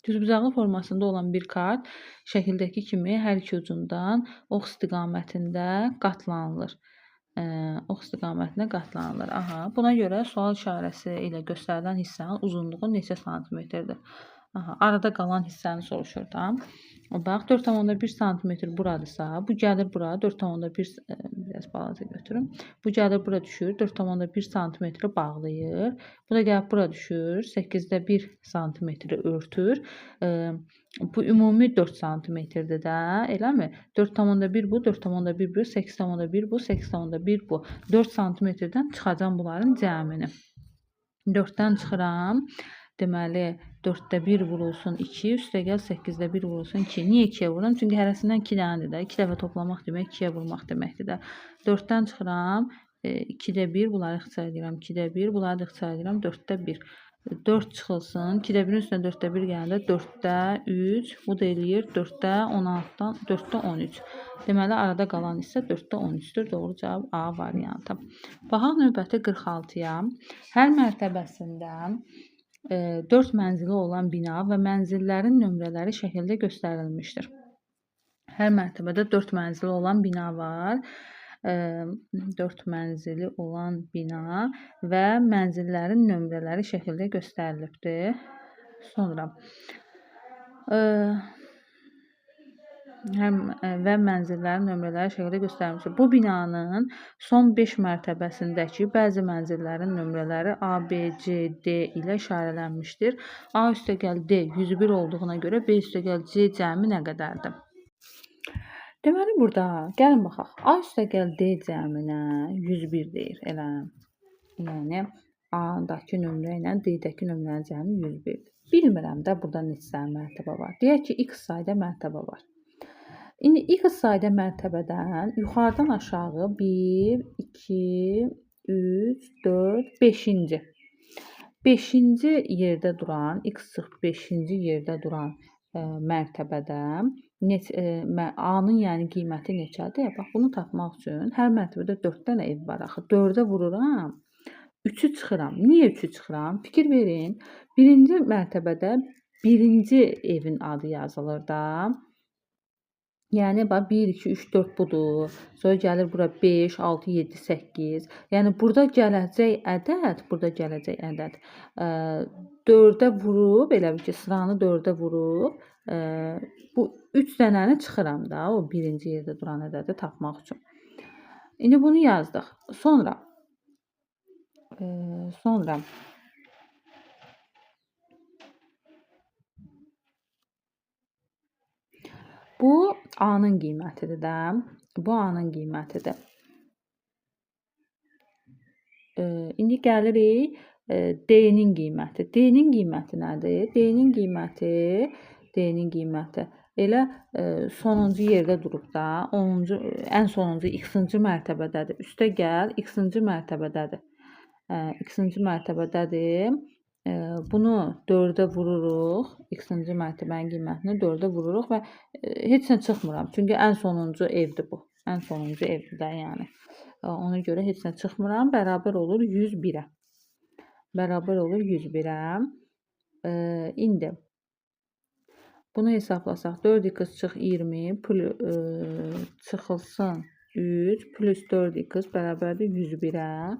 Düzbucaqlı formasında olan bir kart şəkildəki kimi hər iki ucundan ox istiqamətində qatlanılır. Ox istiqamətində qatlanılır. Buna görə sual işarəsi ilə göstərilən hissənin uzunluğu neçə santimetrdir? Arada qalan hissəni soruşur da. Bax, 4,1 cm buradırsa, bu gəlir bura, 4,1 biraz balaca götürüm. Bu gəlir bura düşür, 4,1 cm bağlayır. Bu da gəlib bura düşür, 8də 1 cm örtür. Bu ümumi 4 cm-dir də, eləmi? 4,1 bu, 4,1 bu, 8,1 bu, 8,1 bu. 4 cm-dən çıxacam bunların cəmini. 4-dən çıxıram. Deməli, 4də 1 vurulsun 2, üstə gəl 8də 1 vurulsun 2. Niyə 2-yə vururam? Çünki hərəsindən 2 dənədir də. 2 dəfə toplamaq demək 2-yə vurmaq deməkdir də. 4-dən çıxıram, 2də 1, bunları ixtisar edirəm. 2də 1, bunları da ixtisar edirəm. 4də 1. 4 çıxılsın. 2-də 1-in üstünə 4-də 1 gələndə 4-də 3. Bu da eləyir 4-də 16-dan 4-də 13. Deməli, arada qalan hissə 4-də 13-dür. Doğru cavab A variantı. Baxaq növbəti 46-ya. Hər mərtəbəsində 4 mənzili olan bina və mənzillərin nömrələri şəkildə göstərilmişdir. Hər mərtəbədə 4 mənzili olan bina var. 4 mənzili olan bina və mənzillərin nömrələri şəkildə göstərilibdir. Sonra və mənzillərin nömrələri şəkildə göstərilmişdir. Bu binanın son 5 mərtəbəsindəki bəzi mənzillərin nömrələri A, B, C, D ilə işarələnmişdir. A üstəgəl D 101 olduğuna görə B üstəgəl C cəmi nə qədərdir? Deməli, burada gəlin baxaq. A üstəgəl D cəminə 101 deyir, elə. Yəni, A-dakı nömrə ilə D-dəki nömrənin cəmi 101-dir. Bilmirəm də burada neçə mərtəbə var. Deyək ki, x sayda mərtəbə var. İndi x sayda mərtəbədən yuxarıdan aşağı 1, 2, 3, 4, 5-ci. 5-ci yerdə duran, x çıx 5-ci yerdə duran mərtəbədə A-nın yəni qiyməti neçədir? Bax, bunu tapmaq üçün hər mərtəbədə 4 dənə ev var axı. 4-ə vururam, 3-ü çıxıram. Niyə 3-ü çıxıram? Fikir verin. Birinci mərtəbədə birinci evin adı yazılır da. Yəni, bax, 1, 2, 3, 4 budur. Sonra gəlir bura 5, 6, 7, 8. Yəni, burada gələcək ədəd 4-ə vurub, elə bir ki, sıranı 4-ə vurub, bu 3 dənəni çıxıram da, o birinci yerdə duran ədədi tapmaq üçün. İndi bunu yazdıq. Sonra bu A-nın qiymətidir də. Bu A-nın qiymətidir. İndi gəlirik D-nin qiyməti. D-nin qiyməti nədir? D-nin qiyməti elə sonuncu yerdə durub da, ən sonuncu x-ci mərtəbədədir. Üstə gəl, x-ci mərtəbədədir. X-ci mərtəbədədir. Bunu 4-ə vururuq. X-ci mərtəbənin qiymətini 4-ə vururuq və heç nə çıxmıram. Çünki ən sonuncu evdir bu. Ən sonuncu evdir də yəni. Ona görə heç nə çıxmıram. Bərabər olur 101-ə. Bərabər olur 101-ə. İndi bunu hesablasaq 4x çıx 20 çıxılsın 3 plus 4x bərabərdir 101-ə.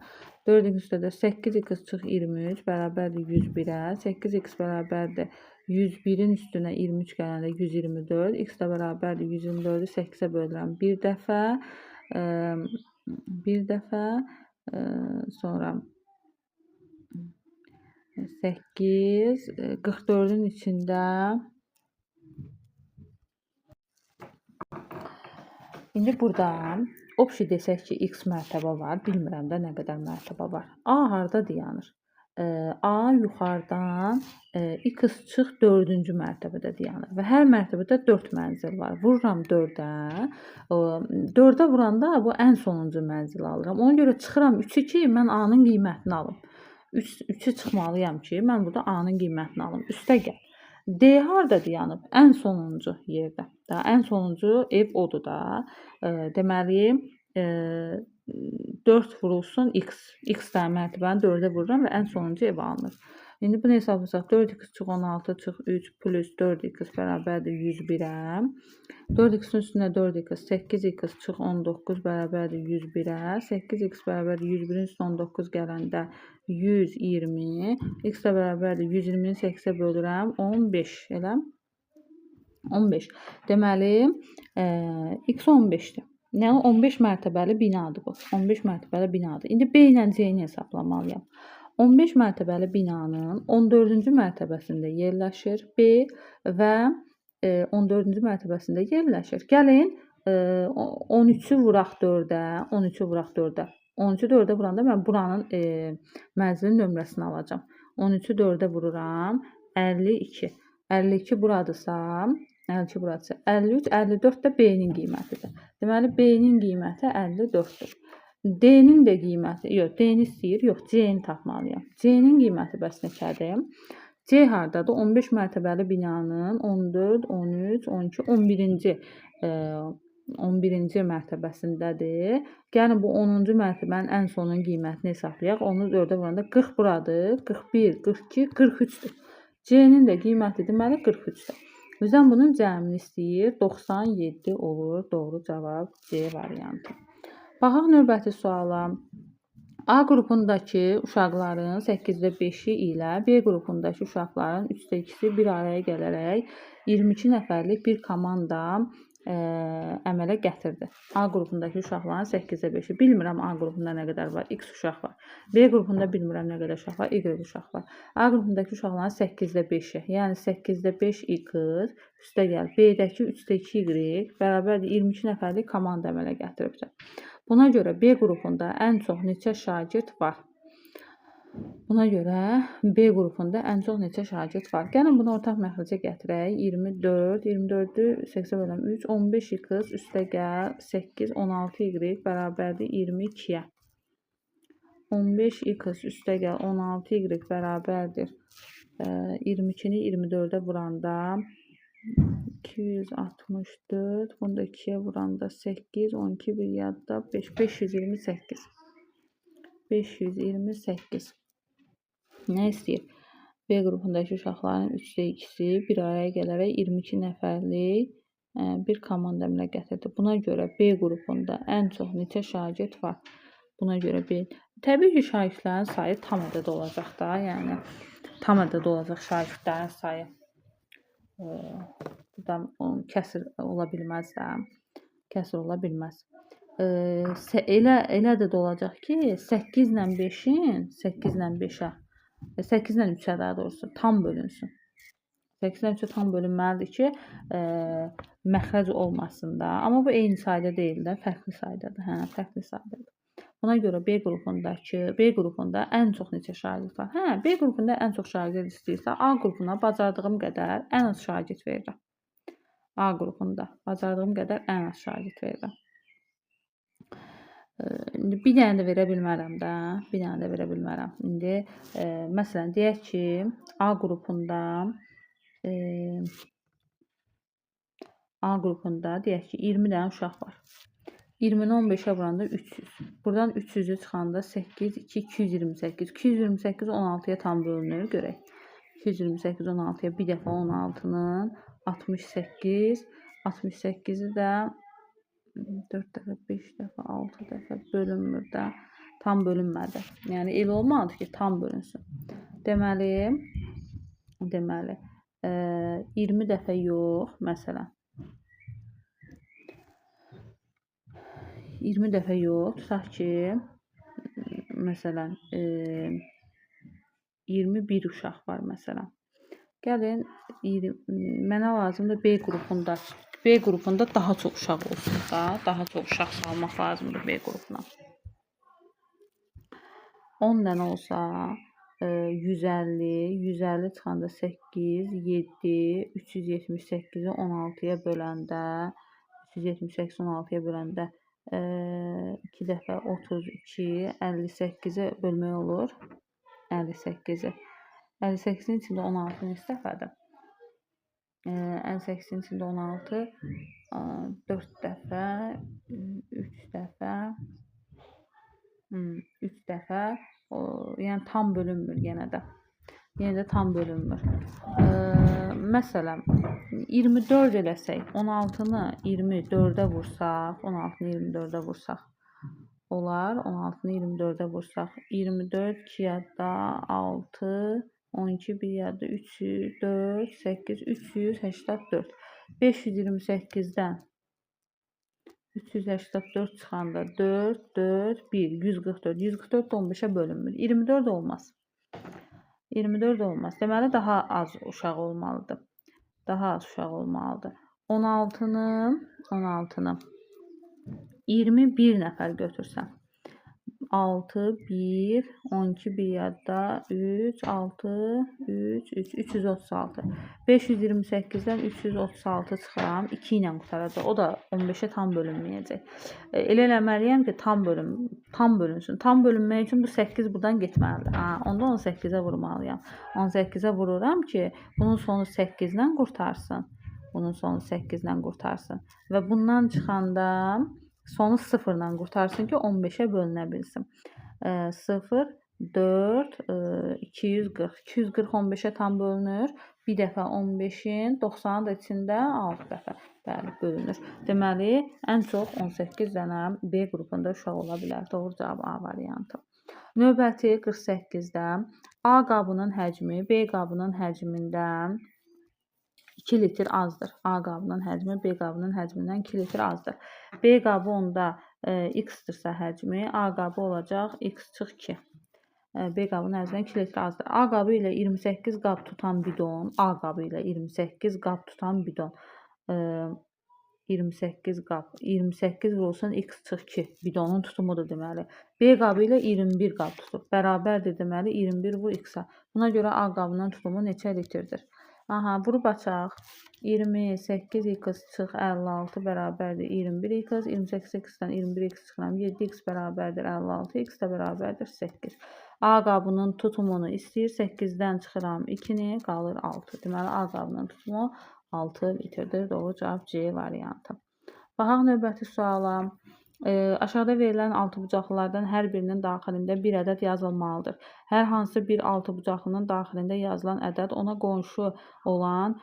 4x üstədə 8x çıx 23 bərabərdir 101-ə. 8x bərabərdir 101-in üstünə 23 gələndə 124. X də bərabərdir 124-ü 8-ə bölürəm bir dəfə. Sonra 8, 44-ün içində İndi burada obşi desək ki, x mərtəbə var. Bilmirəm də nə qədər mərtəbə var. A harda dayanır? A yuxarıdan x çıx 4-cü mərtəbədə dayanır və hər mərtəbədə 4 mənzil var. Vururam 4-ə. 4-ə vuranda bu ən sonuncu mənzili alıram. Ona görə çıxıram 3-ü ki, mən A-nın qiymətini alım. 3-ü çıxmalıyam ki, mən burada A-nın qiymətini alım. Üstə gəl. D harda dayanıb? Ən sonuncu yerdə. Daha ən sonuncu ev odur da. Deməli 4 vurulsun x. X də mərtəbəni 4-ə vururam və ən sonuncu ev alınır. İndi bunu hesablasaq 4x çıx 16 çıx 3 plus 4x bərabərdir 101-ə. 4x-in üstünə 4x 8x çıx 19 bərabərdir 101-ə. 8x bərabərdir 101-in üstünə 19 gələndə 120. X də bərabərdir 120-ni 8-ə bölürəm 15. Elə 15. Deməli x 15-dir. Yəni 15 mərtəbəli binadır bu. 15 mərtəbəli binadır. İndi B ilə C-ni hesablamalıyam. 15 mərtəbəli binanın 14-cü mərtəbəsində yerləşir B və 14-cü mərtəbəsində yerləşir. Gəlin 13-ü vuraq 4-ə, 13-ü vuraq 4-ə. 13-ü 4-ə vuranda mən buranın mənzilin nömrəsini alacağam. 13-ü 4-ə vururam 52. 52 buradırsa 53, 54 də B-nin qiymətidir. Deməli B-nin qiyməti 54-dür. D-nin də qiyməti, yox, D-ni istəyir, yox, C-ni tapmalıyam. C-nin qiyməti bəs neçədir? C hardadır? 15 mərtəbəli binanın 14, 13, 12, 11-ci 11-ci mərtəbəsindədir. Gəlin bu 10-cu mərtəbənin ən sonunun qiymətini hesablayaq. Onu 4-ə vuranda 40 buradır, 41, 42, 43-dür. C-nin də qiyməti deməli 43-dür. Bizdən bunun cəmini istəyir. 97 olur. Doğru cavab C variantı. Baxaq növbəti suala. A qrupundakı uşaqların 8-də 5-i ilə B qrupundakı uşaqların 3-də 2-si bir araya gələrək 22 nəfərlik bir komanda əmələ gətirdi. A qrupundakı uşaqların 8-də 5-i. Bilmirəm A qrupunda nə qədər var? X uşaq var. B qrupunda bilmirəm nə qədər uşaq var? Y uşaq var. A qrupundakı uşaqların 8-də 5-i, yəni 8-də 5 X üstə gəl. B-dəki 3-də 2 Y bərabərdir 22 nəfərlik komanda əmələ gətiribdir. Buna görə B qrupunda ən çox neçə şagird var? Buna görə B qrupunda ən çox neçə şagird var? Gəlin bunu ortaq məxrəcə gətirək. 24, 24-ü 8-ə böləm 3, 15 X üstə gəl 8, 16 Y bərabərdir 22-yə. 15 X üstə gəl 16 Y bərabərdir 22-ni 24-ə vuranda 264, bunu da 2-yə vuranda 8, 12 bir yadda 5, 528. 528. Nə istəyir? B qrupundakı uşaqların 3-də 2-si bir araya gələrək 22 nəfərlik bir komanda əmələ gətirdi. Buna görə B qrupunda ən çox neçə şagird var? Buna görə B. Təbii ki, şagirdlərin sayı tam ədəd olacaq da, yəni tam ədəd olacaq şagirdlərin sayı. Buradan kəsir ola bilməz də. Kəsir ola bilməz. Elə də olacaq ki, 8 ilə 5-in 8 ilə 5-ə 8 ilə 3-ə daha doğrusu tam bölünsün. 8 ilə 3-ə tam bölünməlidir ki, məxrəc olmasın da. Amma bu eyni sayda deyil də, fərqli saydadır. Hə, fərqli saydadır. Buna görə B qrupunda ən çox neçə şagird var? Hə, B qrupunda ən çox şagird istəyirsə, A qrupuna bacardığım qədər ən az şagird verirəm. A qrupunda bacardığım qədər ən az şagird verirəm. Bir dənə də verə bilmərəm də. Bir dənə də verə bilmərəm. İndi məsələn deyək ki, A qrupunda deyək ki 20 dənə uşaq var. 20-ni 15-ə vuranda 300. Buradan 300-ü çıxanda 8, 2, 228. 228 16-ya tam bölünür. Görək. 228 16-ya bir dəfə 16-nın 68. 68-i də 4 dəfə, 5 dəfə, 6 dəfə bölünmür də. Tam bölünmədi. Yəni elə olmalıdır ki, tam bölünsün. Deməli 20 dəfə yox, məsələn. 20 dəfə yox, tutaq ki, məsələn, 21 uşaq var, məsələn. Gəlin, mənə lazımdır B qrupunda daha çox uşaq olsun da, daha çox uşaq salmaq lazımdır B qrupuna. 10 dənə olsa, 150, 150 çıxanda 8, 7, 378-i 16-ya böləndə, 378 16-ya böləndə 2 dəfə 32, 58-i bölmək olur. 58-i. 58-in içində 16 neçə dəfədir? 58-in içində 16, 4 dəfə, 3 dəfə, 3 dəfə, yəni tam bölünmür yenə də. Yenə də tam bölünmür. Məsələn, 24 eləsək, 16-nı 24-ə vursaq, 16-nı 24-ə vursaq, olar. 16-nı 24-ə vursaq, 24, 2 yadda, 6, 12, 1 yadda, 3, 4, 8, 384. 528-dən 384 çıxanda 4, 4, 1, 144. 144 15-ə bölünmür. 24 olmaz. 24 olmaz. Deməli, daha az uşaq olmalıdır. Daha az uşaq olmalıdır. 16-nı 21 nəfər götürsəm. 6, 1, 12 bir yadda, 3, 6, 3, 3, 336. 528-dən 336 çıxıram. 2 ilə qutaracaq. O da 15-ə tam bölünməyəcək. Elə eləməliyəm ki, tam bölünsün. Tam bölünmək üçün bu 8 buradan getməlidir. Onda 18-ə vurmalıyam. 18-ə vururam ki, bunun sonu 8-lə qurtarsın. Bunun sonu 8-lə qurtarsın. Və bundan çıxanda sonu 0-la qurtarsın ki, 15-ə bölünə bilsin. 0, 4, 240. 240 15-ə tam bölünür. Bir dəfə 15-in 90-ın da içində 6 dəfə bölünür. Deməli, ən çox 18 dənə B qrupunda uşaq ola bilər. Doğru cavab A variantı. Növbəti 48-də A qabının həcmi B qabının həcmindən 2 litr azdır. A qabının həcmi B qabının həcmindən 2 litr azdır. B qabı onda x-dırsa həcmi, A qabı olacaq x-2. B qabının həcmindən 2 litr azdır. A qabı ilə 28 qab tutan bidon, A qabı ilə 28 qab tutan bidon. 28 qab, 28 vurulsun x-2 bidonun tutumudur deməli. B qabı ilə 21 qab tutub. Bərabərdir deməli 21 vur x-a. Buna görə A qabının tutumu neçə litrdir? Vurub açaq. 28x çıx 56 bərabərdir 21x. 28x-dən 21x çıxıram. 7x bərabərdir 56x də bərabərdir 8. A qabının tutumunu istəyir. 8-dən çıxıram 2-ni, qalır 6. Deməli, A qabının tutumu 6 litrdir. Doğru cavab C variantı. Baxaq növbəti suala. Aşağıda verilən altıbucaqlılardan hər birinin daxilində bir ədəd yazılmalıdır. Hər hansı bir altıbucaqlının daxilində yazılan ədəd ona qonşu olan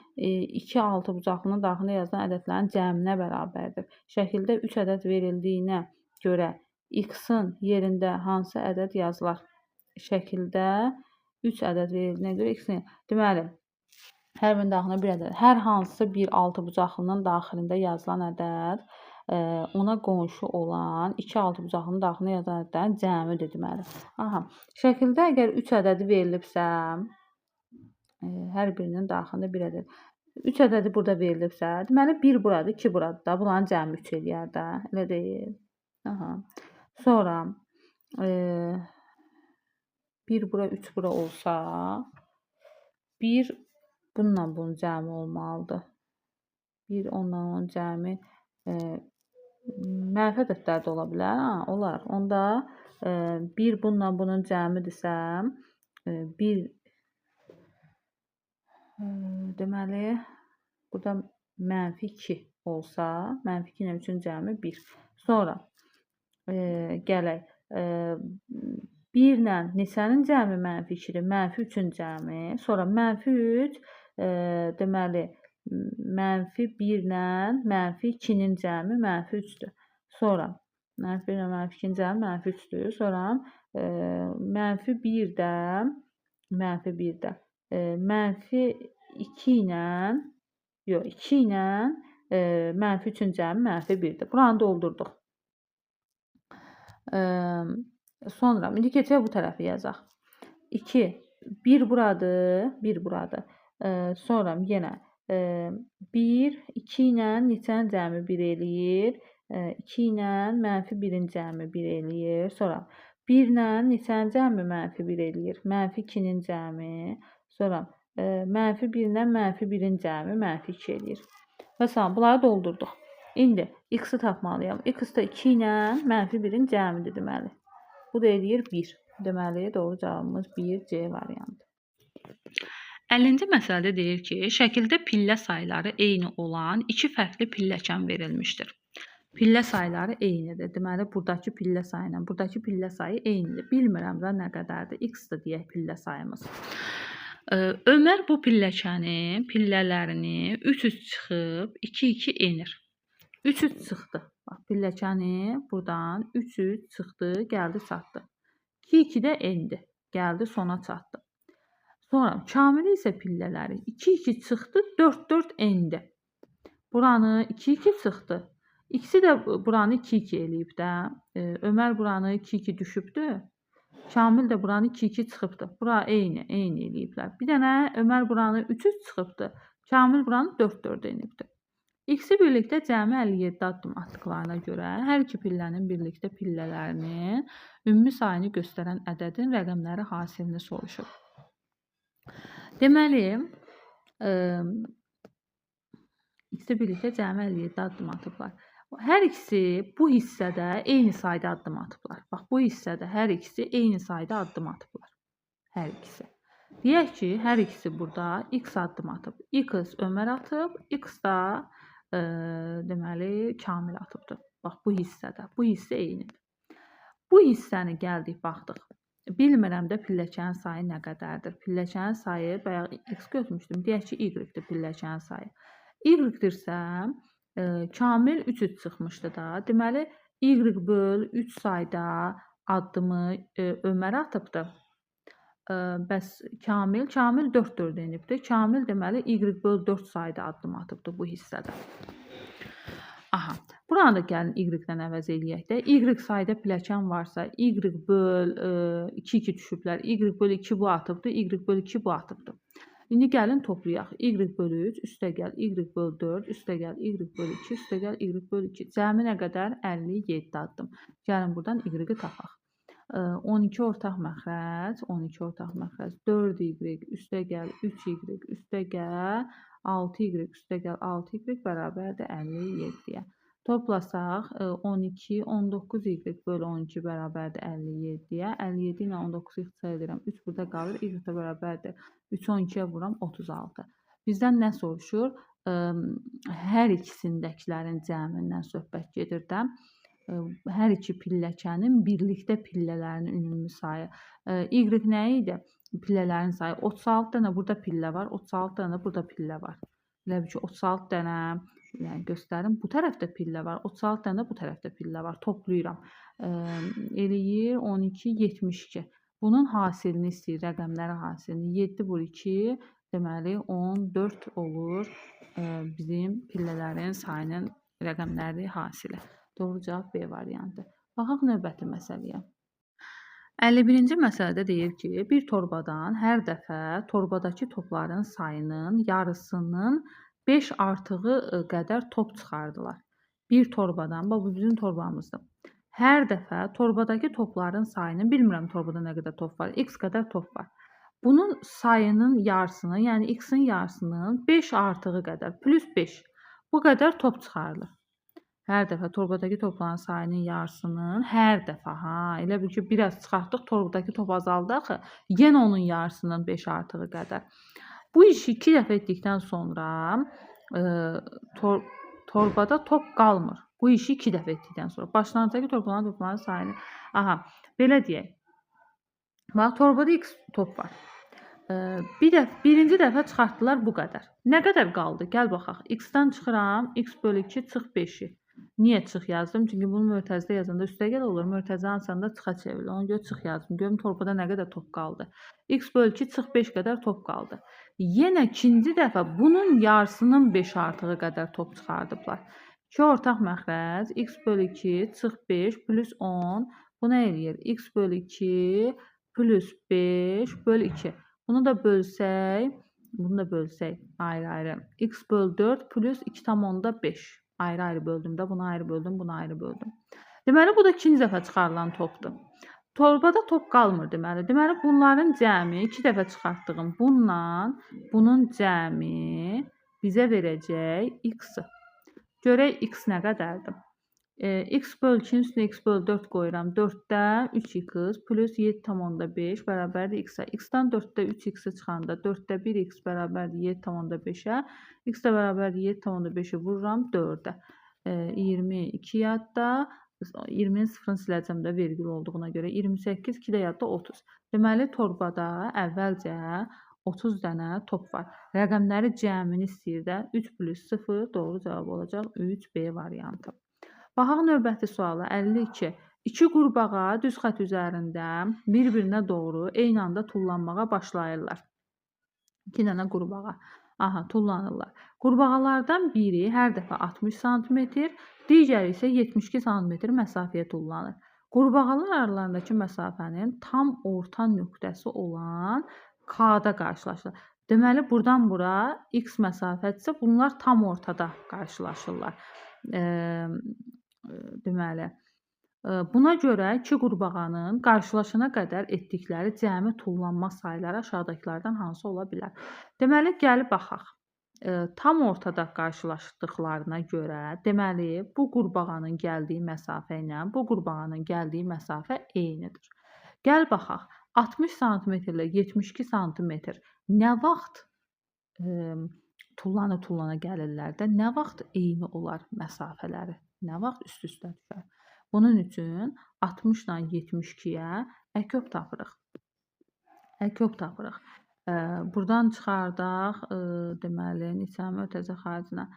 iki altıbucaqlının daxilində yazılan ədədlərin cəminə bərabərdir. Şəkildə 3 ədəd verildiyinə görə x-in yerində hansı ədəd yazılar? Şəkildə 3 ədəd verildiyinə görə x-in. Deməli, hər birinin daxilində bir ədəd. Hər hansı bir altıbucaqlının daxilində yazılan ədəd ona qonşu olan iki altıbucaqlının daxilində yazılan ədədlərin cəmidir deməli. Şəkildə əgər 3 ədədi verilibsə, hər birinin daxilində bir ədəd. 3 ədədi burada verilibsə, deməli 1 buradır, 2 buradır da. Bunların cəmi 3 eləyər də. Elə deyil. Sonra 1 bura, 3 bura olsa, 1 bununla bunun cəmi olmalıdır. 1 onunla onun cəmi mənfi ədədlər də ola bilər. Olar. Onda 1 bununla bunun cəmidirsə, 1 deməli, burada mənfi 2 olsa, mənfi 2 ilə 3-ün cəmi 1. Sonra gələk. 1 ilə neçənin cəmi mənfi 2-dir? Mənfi 3-ün cəmi. Sonra mənfi 3, deməli, mənfi 1 ilə mənfi 2-nin cəmi mənfi 3-dür. Sonra mənfi 1 ilə mənfi 2-nin cəmi mənfi 3-dür. Sonra mənfi 1 də mənfi 2 ilə yox, 2 ilə mənfi 3-ün cəmi mənfi 1-dir. Buranı doldurduq. Sonra indi keçək bu tərəfi yazaq. 2, 1 buradır, 1 buradır. Sonra yenə 1, 2 ilə neçənin cəmi 1 eləyir? 2 ilə mənfi 1-in cəmi 1 eləyir. Sonra 1 ilə neçənin cəmi mənfi 1 eləyir? Mənfi 2-nin cəmi. Sonra mənfi 1 ilə mənfi 1-in cəmi mənfi 2 eləyir. Məsələn, bunları doldurduq. İndi x-i tapmalıyam. X da 2 ilə mənfi 1-in cəmidir deməli. Bu da eləyir 1. Deməli, doğru cavabımız 1C variantı. 50-ci məsələdə deyir ki, şəkildə pillə sayları eyni olan iki fərqli pilləkən verilmişdir. Pillə sayları eynidir. Deməli, buradakı pillə sayı ilə buradakı pillə sayı eynidir. Bilmirəm də nə qədərdir. X-dir deyək pillə sayımız. Ömər bu pilləkənin pillələrini 3-3 çıxıb 2-2 enir. 3-3 çıxdı. Bax, pilləkəni buradan 3-3 çıxdı, gəldi çatdı. 2-2 də endi, gəldi sona çatdı. Sonra Kamil isə pillələri 2-2 çıxdı, 4-4 endi. Buranı 2-2 çıxdı. İkisi də buranı 2-2 eləyib də. Ömər buranı 2-2 düşübdü. Kamil də buranı 2-2 çıxıbdı. Bura eyni eləyiblər. Bir dənə Ömər buranı 3-3 çıxıbdı. Kamil buranı 4-4 enibdi. İkisi birlikdə cəmi 57 addım atdıqlarına görə hər iki pillənin birlikdə pillələrinin ümumi sayını göstərən ədədin rəqəmləri hasilini soruşur. Deməli, ikisi birlikdə cəmi 57 addım atıblar. Hər ikisi bu hissədə eyni sayda addım atıblar. Bax, bu hissədə hər ikisi eyni sayda addım atıblar. Hər ikisi. Deyək ki, hər ikisi burada x addım atıb. X Ömər atıb, x da deməli Kamil atıbdır. Bax, bu hissədə. Bu hissə eynidir. Bu hissəni gəldik, baxdıq. Bilmirəm də pilləkənin sayı nə qədərdir. Pilləkənin sayı, bayaq x götürmüşdüm. Deyək ki, y-dir pilləkənin sayı. Y-dirsə, Kamil 3 çıxmışdı da. Deməli, y böl 3 sayda addımı Ömər atıbdır. Bəs Kamil 4 enibdir. Kamil deməli y böl 4 sayda addım atıbdır bu hissədə. Aha, buranı da gəlin y-dən əvəz eləyək də. Y sayda pilləkən varsa, y böl 2 düşüblər. Y böl 2 bu atıbdır, y böl 2 bu atıbdır. İndi gəlin toplayaq. Y böl 3, üstə gəl y böl 4, üstə gəl y böl 2, üstə gəl y böl 2. Cəmi nə qədər? 57 addım. Gəlin buradan y-i tapaq. 12 ortaq məxrəc, 12 ortaq məxrəc, 4y, üstə gəl 3y, üstə gəl 6y, üstə gəl 6y bərabərdir 57-yə. Toplasaq 12, 19y böl 12 bərabərdir 57-yə. 57 ilə 19-u ixtisar edirəm. 3 burada qalır, y da bərabərdir. 3-ü 12-yə vuram, 36. Bizdən nə soruşur? Hər ikisindəkilərin cəmindən söhbət gedir də. Hər iki pilləkənin birlikdə pillələrinin ümumi sayı. Y nə idi? Pillələrin sayı 36 dənə burada pillə var, 36 dənə burada pillə var. Elə bil ki 36 dənə, yəni göstərim, bu tərəfdə pillə var, 36 dənə bu tərəfdə pillə var. Toplayıram. Eləyir 12, 72. Bunun hasilini istəyir, rəqəmləri hasilini. 7 vur 2, deməli 14 olur bizim pillələrin sayının rəqəmləri hasili. Doğru cavab B variantı. Baxaq növbəti məsələyə. 51-ci məsələdə deyir ki, bir torbadan hər dəfə torbadakı topların sayının yarısının 5 artığı qədər top çıxardılar. Bir torbadan, bu bizim torbamızdır. Hər dəfə torbadakı topların sayının, bilmirəm torbada nə qədər top var, x qədər top var. Bunun sayının yarısını, yəni x-in yarısının 5 artığı qədər, plus 5, bu qədər top çıxarılır. Hər dəfə torbadakı topların sayının yarısının, hər dəfə, elə bil ki, biraz çıxartdıq, torbadakı top azaldı axı, yenə onun yarısının 5 artığı qədər. Bu işi 2 dəfə etdikdən sonra torbada top qalmır. Bu işi 2 dəfə etdikdən sonra. Başlanğıcdakı topların sayını, belə deyək. Bax, torbada x top var. Birinci dəfə çıxartdılar bu qədər. Nə qədər qaldı? Gəl baxaq. X-dən çıxıram, x bölü 2 çıx 5-i. Niyə çıx yazdım? Çünki bunu mötərizədə yazanda üstəgəl olur. Mötərizəni açanda çıxa çevrilir. Ona görə çıx yazdım. Görüm torbada nə qədər top qaldı. X bölü 2 çıx 5 qədər top qaldı. Yenə ikinci dəfə bunun yarısının 5 artığı qədər top çıxardıblar. 2 ortaq məxrəc, x bölü 2 çıx 5 plus 10. Bu nə eləyir? X bölü 2 plus 5 bölü 2. Bunu da bölsək ayrı-ayrı. X bölü 4 plus 2,5. Ayrı-ayrı böldüm də, bunu ayrı böldüm, bunu ayrı böldüm. Deməli, bu da ikinci dəfə çıxarılan topdur. Torbada top qalmır deməli. Deməli, bunların cəmi 2 dəfə çıxartdığım bununla bunun cəmi bizə verəcək x-i. Görək x nə qədərdir? X böl 2-nin üstünə x böl 4 qoyuram. 4-də 3x plus 7,5 bərabərdir x-ə. X-dan 4-də 3x-i çıxanda 4-də 1x bərabərdir 7,5-ə. X də bərabərdir 7,5-i vururam 4-ə. 22 yadda. 20-nin sıfırını siləcəm də vergül olduğuna görə. 28, 2 də yadda 30. Deməli, torbada əvvəlcə 30 dənə top var. Rəqəmləri cəmini istəyir də 3 plus 0 doğru cavab olacaq 3B variantı. Baxaq növbəti suala. 52. İki qurbağa düz xətt üzərində bir-birinə doğru eyni anda tullanmağa başlayırlar. 2 dənə qurbağa. Tullanırlar. Qurbağalardan biri hər dəfə 60 cm, digəri isə 72 cm məsafəyə tullanır. Qurbağalar aralarındakı məsafənin tam orta nöqtəsi olan K-da qarşılaşırlar. Deməli, buradan bura x məsafədirsə, bunlar tam ortada qarşılaşırlar. Deməli, buna görə iki qurbağanın qarşılaşana qədər etdikləri cəmi tullanma sayları aşağıdakılardan hansı ola bilər? Deməli, gəlib baxaq. Tam ortada qarşılaşdıqlarına görə, deməli, bu qurbağanın gəldiyi məsafə ilə bu qurbağanın gəldiyi məsafə eynidir. Gəl baxaq. 60 sm ilə 72 sm nə vaxt tullana gəlirlər də, nə vaxt eyni olar məsafələri, nə vaxt üst-üstə düşər. Bunun üçün 60 ilə 72-yə əköb tapırıq. Əköb tapırıq. Buradan çıxardaq, deməli, neçə ötəcək xaricinə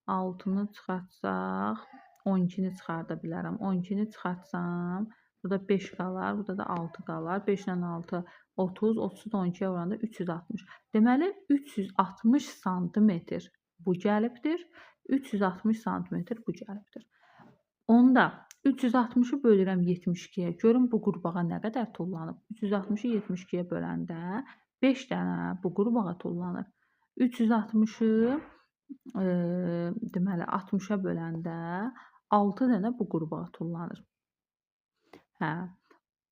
6-nı çıxartsaq, 12-ni çıxarda bilərəm. 12-ni çıxartsam, burada 5 qalar, burada da 6 qalar. 5 ilə 6 30, 30 da 12-yə vuranda 360. Deməli, 360 sm bu gəlibdir. 360 sm bu gəlibdir. Onda 360-ı bölürəm 72-yə. Görün bu qurbağa nə qədər tullanıb. 360-ı 72-yə böləndə 5 dənə bu qurbağa tullanır. 360-ı deməli 60-a böləndə 6 dənə bu qurbağa tullanır.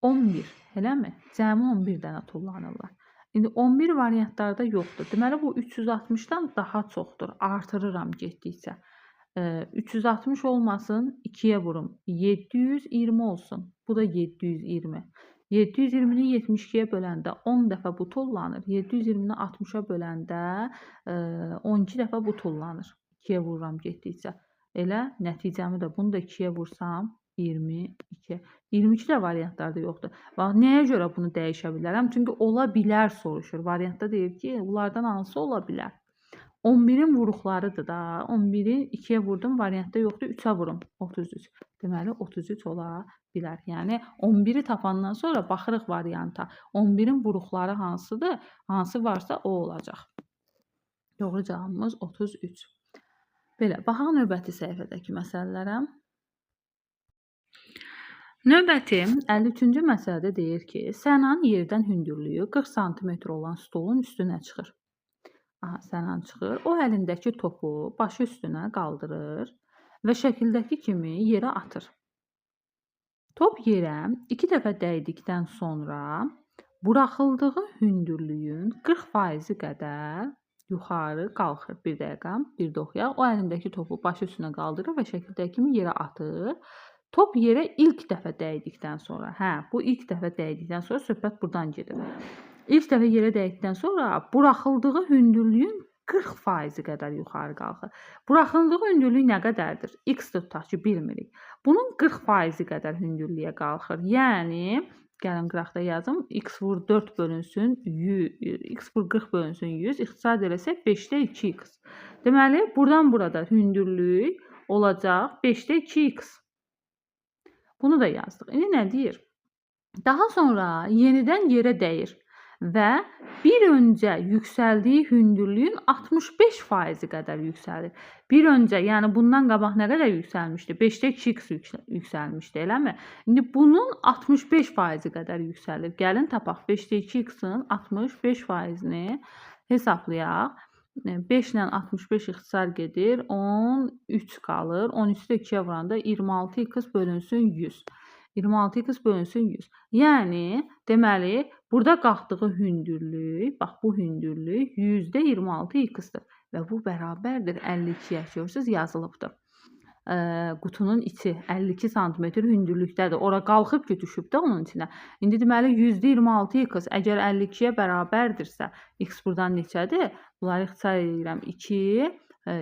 11, eləmi? Cəmi 11 dənə tullanırlar. İndi 11 variantlarda yoxdur. Deməli, bu 360-dan daha çoxdur. Artırıram getdikcə. 360 olmasın, 2-yə vurum. 720 olsun. Bu da 720. 720-ni 72-yə böləndə 10 dəfə bu tullanır. 720-ni 60-a böləndə 12 dəfə bu tullanır. 2-yə vururam getdikcə. Elə nəticəmi də bunu da 2-yə vursam 22. 22 də variantlarda yoxdur. Bax, nəyə görə bunu dəyişə bilərəm? Çünki ola bilər soruşur. Variantda deyir ki, bunlardan hansı ola bilər? 11-in vuruqlarıdır da. 11-i 2-yə vurdum, variantda yoxdur. 3-ə vurum. 33. Deməli, 33 ola bilər. Yəni, 11-i tapandan sonra baxırıq varianta. 11-in vuruqları hansıdır? Hansı varsa o olacaq. Doğru cavabımız 33. Belə, baxaq növbəti səhifədəki məsələlərə. Növbəti 53-cü məsələdə deyir ki, Sənan yerdən hündürlüyü 40 sm olan stolun üstünə çıxır. Sənan çıxır. O əlindəki topu başı üstünə qaldırır və şəkildəki kimi yerə atır. Top yerə 2 dəfə dəydikdən sonra buraxıldığı hündürlüyün 40% qədər yuxarı qalxır. Bir dəqiqə, bir də oxuyaq. O əlindəki topu başı üstünə qaldırır və şəkildəki kimi yerə atır. Top yerə ilk dəfə dəydikdən sonra, bu ilk dəfə dəydikdən sonra söhbət buradan gedir. İlk dəfə yerə dəydikdən sonra buraxıldığı hündürlüyün 40% qədər yuxarı qalxır. Buraxıldığı hündürlük nə qədərdir? X-dir tutaq ki, bilmirik. Bunun 40% qədər hündürlüyə qalxır. Yəni, gəlin qıraqda yazım. X vur 4 bölünsün 100, X vur 40 bölünsün 100, ixtisar eləsək 5-də 2X. Deməli, buradan burada hündürlük olacaq 5-də 2X. Bunu da yazdıq. İndi nə deyir? Daha sonra yenidən yerə dəyir və bir öncə yüksəldiyi hündürlüyün 65% qədər yüksəlir. Bir öncə, yəni bundan qabaq nə qədər yüksəlmişdi? 5-də 2x yüksəlmişdi, eləmi? İndi bunun 65% qədər yüksəlir. Gəlin tapaq 5-də 2x-in 65%-ni hesablayaq. 5 ilə 65 ixtisar gedir, 13 qalır. 13-də 2-yə vuranda 26x bölünsün 100. 26x bölünsün 100. Yəni, deməli, burada qalxdığı hündürlük, bax bu hündürlük 100-də 26x-dir. Və bu bərabərdir 52-yə. Görürsünüz, yazılıbdır. Qutunun içi 52 sm hündürlükdədir. Ora qalxıb ki, düşüb də onun içinə. İndi deməli 100-də 26x əgər 52-yə bərabərdirsə, x buradan neçədir? Bunları ixtisar edirəm 2,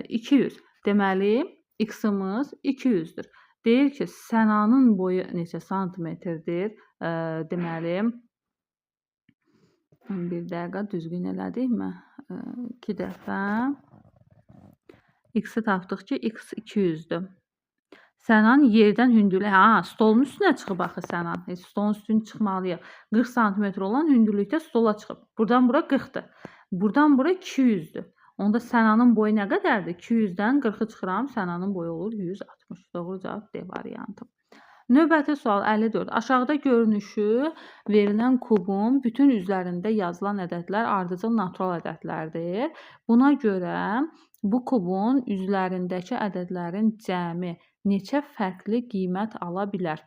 200. Deməli, x-imiz 200-dür. Deyir ki, Sənanın boyu neçə santimetrdir? Deməli, bir dəqiqə düzgün elədikmi? 2 dəfə. X-i tapdıq ki, x 200-dür. Sənan yerdən hündürlük, stolun üstünə çıxıb axı Sənan. Stolun üstünə çıxmalıyıq. 40 sm olan hündürlükdə stola çıxıb. Buradan bura 40-dır. Buradan bura 200-dür. Onda Sənanın boyu nə qədərdir? 200-dən 40-ı çıxıram, Sənanın boyu olur 160. Doğru cavab D variantı. Növbəti sual 54. Aşağıda görünüşü verilən kubun bütün üzərində yazılan ədədlər ardıcıl natural ədədlərdir. Buna görə bu kubun üzərindəki ədədlərin cəmi neçə fərqli qiymət ala bilər?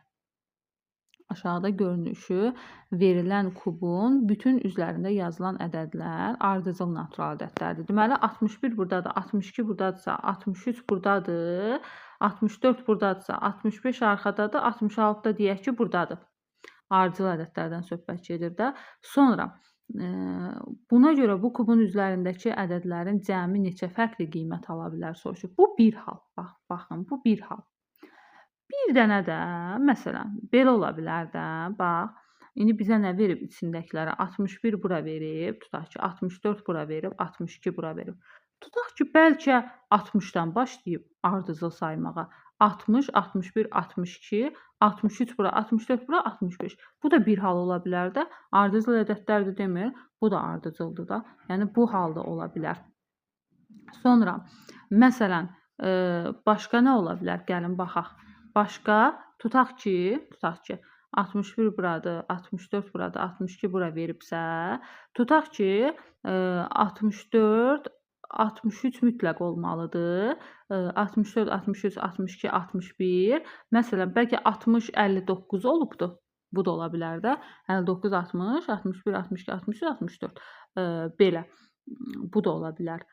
Aşağıda görünüşü verilən kubun bütün üzərində yazılan ədədlər ardıcıl natural ədədlərdir. Deməli 61 burdadır, 62 burdadırsa, 63 burdadır, 64 burdadırsa, 65 arxadadır, 66 da deyək ki, burdadır. Ardıcıl ədədlərdən söhbət gedir də. Sonra buna görə bu kubun üzərindəki ədədlərin cəmi neçə fərqli qiymət ala bilər soruşur. Bu bir hal. Baxın, bu bir hal. Bir dənə də, məsələn, belə ola bilər də, bax, indi bizə nə verib içindəkilərə? 61 bura verib, tutaq ki, 64 bura verib, 62 bura verib. Tutaq ki, bəlkə 60-dan başlayıb ardıcıl saymağa. 60, 61, 62, 63 bura, 64 bura, 65. Bu da bir hal ola bilər də. Ardıcıl ədədlərdir demir. Bu da ardıcıldır da. Yəni bu halda ola bilər. Sonra, məsələn, başqa nə ola bilər? Gəlin baxaq. Başqa tutaq ki, 61 buradır, 64 buradır, 62 bura veribsə, tutaq ki, 64, 63 mütləq olmalıdır. 64, 63, 62, 61. Məsələn, bəlkə 60, 59 olubdur. Bu da ola bilər də. 59, 60, 61, 62, 63, 64. Belə. Bu da ola bilər.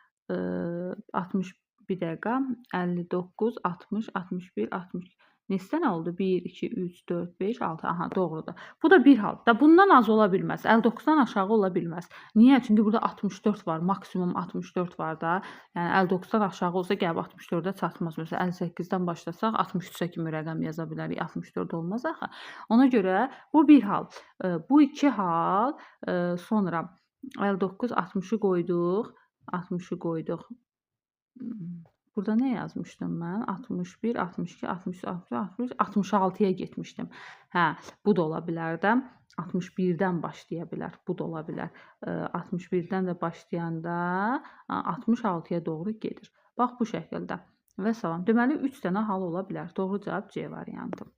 60 bir dəqiqə. 59, 60, 61, 62. Neçə dənə oldu? 1, 2, 3, 4, 5, 6. Aha, doğrudur. Bu da bir hal. Da bundan az ola bilməz. 59-dan aşağı ola bilməz. Niyə? Çünki burada 64 var. Maksimum 64 var da. Yəni 59-dan aşağı olsa gəlib 64-ə çatmaz. Məsələn, 58-dən başlasaq 63-ə kimi rəqəm yaza bilərik. 64 olmaz axı. Ona görə bu bir hal. Bu iki hal. Sonra 59, 60-ı qoyduq. 60-ı qoyduq. Burada nə yazmışdım mən? 61, 62, 63, 63, 66-ya getmişdim. Hə, bu da ola bilər də. 61-dən başlaya bilər. Bu da ola bilər. 61-dən də başlayanda 66-ya doğru gedir. Bax bu şəkildə. Və salam. Deməli 3 dənə hal ola bilər. Doğru cavab C variantı.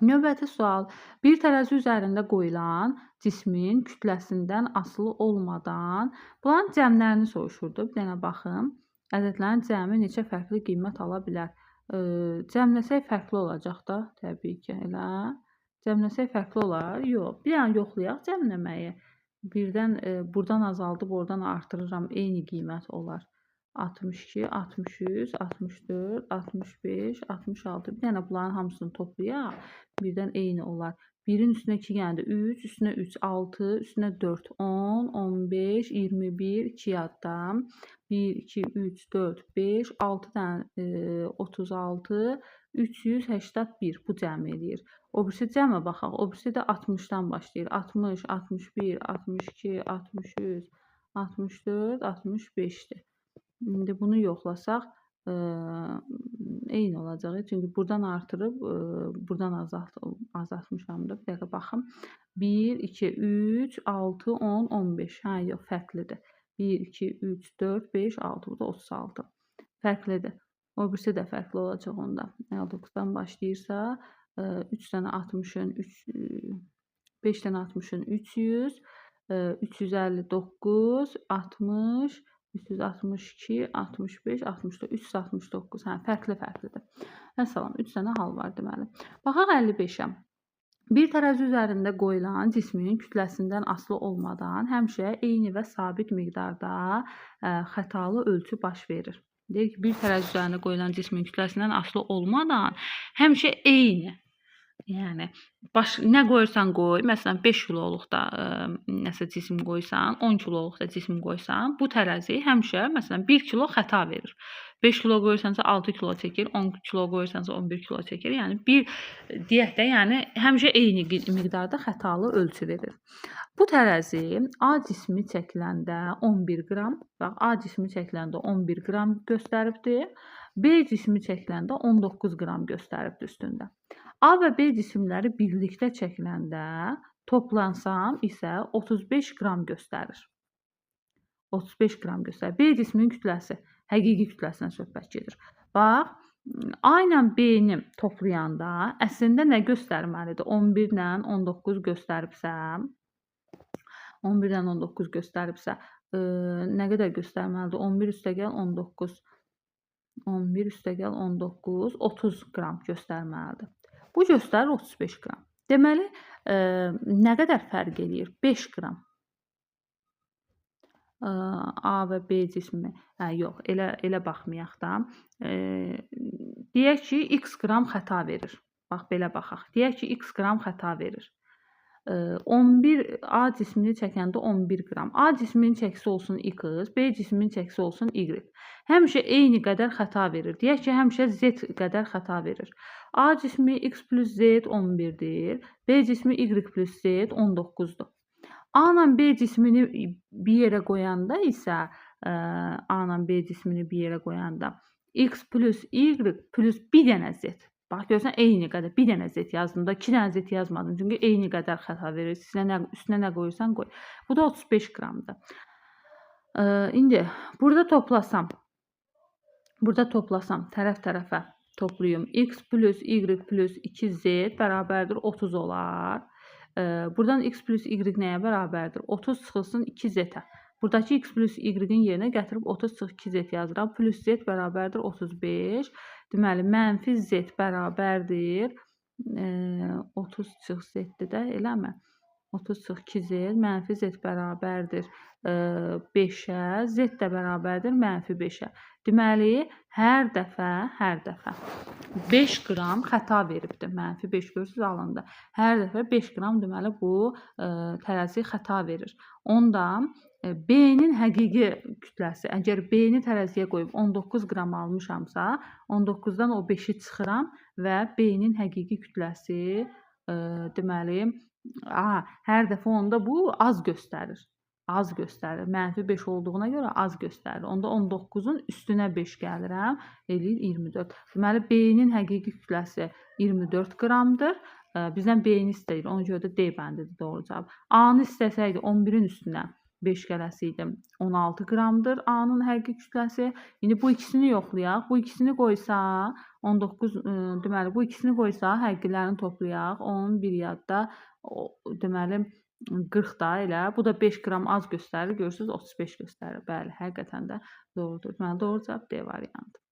Növbəti sual. Bir tərəzi üzərində qoyulan cismin kütləsindən asılı olmadan bunların cəmlərini soruşurdu. Bir dənə baxın. Ədədlərin cəmi neçə fərqli qiymət ala bilər? Cəmləsək fərqli olacaq da, təbii ki, elə. Cəmləsək fərqli olar? Yox. Bir dənə yoxlayaq cəmləməyi. Birdən buradan azaldıb oradan artırıram, eyni qiymət olar. 62, 63, 64, 65, 66. Bir dənə bunların hamısını toplayaq. Birdən eyni olar. 1-in üstünə 2 gəldi 3, üstünə 3, 6, üstünə 4, 10, 15, 21, 2 yaddan. 1, 2, 3, 4, 5, 6 dənə 36, 381 bu cəm eləyir. O birisi cəmə baxaq. O birisi də 60-dan başlayır. 60, 61, 62, 63, 64, 65-dir. İndi bunu yoxlasaq eyni olacaq. Çünki buradan artırıb buradan azaltmışam da. Bir dəqiqə baxım. 1, 2, 3, 6, 10, 15. Hə, yox, fərqlidir. 1, 2, 3, 4, 5, 6. Bu da 36. Fərqlidir. O birisi də fərqli olacaq onda. 59-dan başlayırsa 3 dənə 60-ın 5 dənə 60-ın 300, 359, 60, 362, 65, 64, 369. Hə, fərqlidir. Məsələn, 3 dənə hal var deməli. Baxaq 55-ə. Bir tərəzi üzərində qoyulan cismin kütləsindən asılı olmadan həmişə eyni və sabit miqdarda xətalı ölçü baş verir. Deyir ki, bir tərəzi üzərində qoyulan cismin kütləsindən asılı olmadan həmişə eyni. Yəni nə qoyursan qoy, məsələn 5 kiloluq da nəsə cisim qoysan, 10 kiloluq da cisim qoysan, bu tərəzi həmişə məsələn 1 kilo xəta verir. 5 kilo qoyursansa 6 kilo çəkir, 10 kilo qoyursansa 11 kilo çəkir. Yəni deyək də, yəni həmişə eyni miqdarda xətalı ölçü verir. Bu tərəzi A cismi çəkiləndə 11 qram, bax A cismi çəkiləndə 11 qram göstəribdir. B cismi çəkiləndə 19 qram göstəribdir üstündə. A və B cisimləri birlikdə çəkiləndə toplansam isə 35 qram göstərir. 35 qram göstərir. B cisminin kütləsi, həqiqi kütləsinə söhbət gedir. Bax, A ilə B-ni toplayanda əslində nə göstərməlidir? 11 ilə 19 göstəribsə, 11 ilə 19 göstəribsə, nə qədər göstərməlidir? 11 üstəgəl 19, 11 üstəgəl 19, 30 qram göstərməlidir. Bu göstərir 35 qram. Deməli, nə qədər fərq eləyir? 5 qram. A və B cismi, yox, elə baxmayaq da. Deyək ki, x qram xəta verir. Bax, belə baxaq. Deyək ki, x qram xəta verir. 11 A cismini çəkəndə 11 qram. A cisminin çəkisi olsun x, B cisminin çəkisi olsun y. Həmişə eyni qədər xəta verir. Deyək ki, həmişə z qədər xəta verir. A cismi x plus z 11-dir. B cismi y plus z 19-dur. A ilə B cismini bir yerə qoyanda isə, A ilə B cismini bir yerə qoyanda x plus y plus bir dənə z. Bax, görürsən, eyni qədər. Bir dənə z yazdım da, 2 dənə z yazmadım. Çünki eyni qədər xəta verir. Üstünə nə qoyursan qoy. Bu da 35 qramdır. İndi burada toplasam, tərəf-tərəfə toplayım. X plus y plus 2z bərabərdir 30 olar. Buradan x plus y nəyə bərabərdir? 30 çıxılsın 2z-ə. Buradakı x plus y-in yerinə gətirib 30 çıx 2z yazıram. Plus z bərabərdir 35. Deməli, mənfi z bərabərdir 30 çıx z-dir də, eləmi? 30 çıx 2z, mənfi z bərabərdir 5-ə, z də bərabərdir mənfi 5-ə. Deməli, hər dəfə 5 qram xəta veribdir. Mənfi 5 görürsünüz alında. Hər dəfə 5 qram deməli bu tərəzi xəta verir. Onda B-nin həqiqi kütləsi, əgər B-ni tərəziyə qoyub 19 qram almışamsa, 19-dan o 5-i çıxıram və B-nin həqiqi kütləsi deməli, hər dəfə onda bu az göstərir. Az göstərir. Mənfi 5 olduğuna görə az göstərir. Onda 19-un üstünə 5 gəlirəm, eləyir 24. Deməli, B-nin həqiqi kütləsi 24 qramdır. Bizdən B-ni istəyir. Ona görə də D bəndidir doğru cavab. A-nı istəsəydi 11-in üstünə 5 gələsiydi 16 qramdır A-nın həqiqi kütləsi. İndi bu ikisini yoxlayaq. Bu ikisini qoysa 19, deməli bu ikisini qoysa həqiqilərini toplayaq. 10 bir yadda deməli 40 da elə. Bu da 5 qram az göstərir. Görürsünüz 35 göstərir. Bəli, həqiqətən də doğrudur. Deməli doğru cavab D variantı.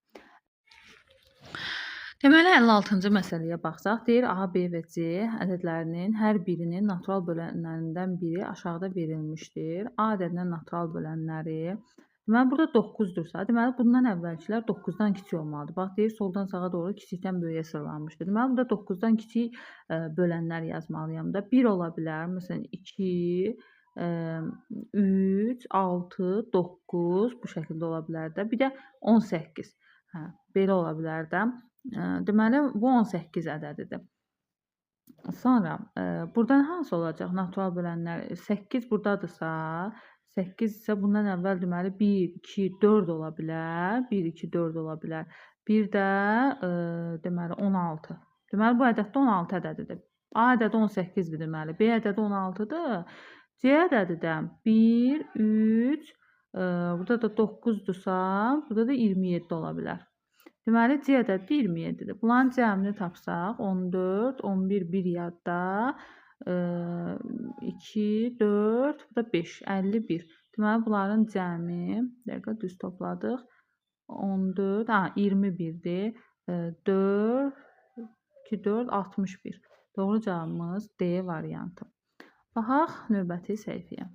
Deməli 56-cı məsələyə baxsaq, deyir A, B və C ədədlərinin hər birinin natural bölənlərindən biri aşağıda verilmişdir. A ədədinin natural bölənləri, deməli burada 9-dursa, deməli bundan əvvəlkilər 9-dan kiçik olmalıdır. Bax deyir soldan sağa doğru kiçikdən böyüyə sıralanmışdır. Deməli burada 9-dan kiçik bölənlər yazmalıyam da. 1 ola bilər, məsələn 2, 3, 6, 9 bu şəkildə ola bilər də. Bir də 18. Belə ola bilər də. Deməli, bu 18 ədədidir. Sonra, buradan hansı olacaq? Natural bölənlər 8 buradadırsa, 8 isə bundan əvvəl deməli 1, 2, 4 ola bilər. 1, 2, 4 ola bilər. Bir də deməli 16. Deməli, bu ədəd də 16 ədədidir. A ədədi 18-dir deməli. B ədədi 16-dır. C ədədi də 1, 3, burada da 9-dursa, burada da 27 ola bilər. Deməli, C ədədi 27-dir. Bunların cəmini tapsaq, 14, 11, 1 yadda, 2, 4, bu da 5, 51. Deməli, bunların cəmi, dəqiqə düz topladıq, 14, 21-dir, 4, 2, 4, 61. Doğru cavabımız D variantı. Baxaq növbəti səhifəyə.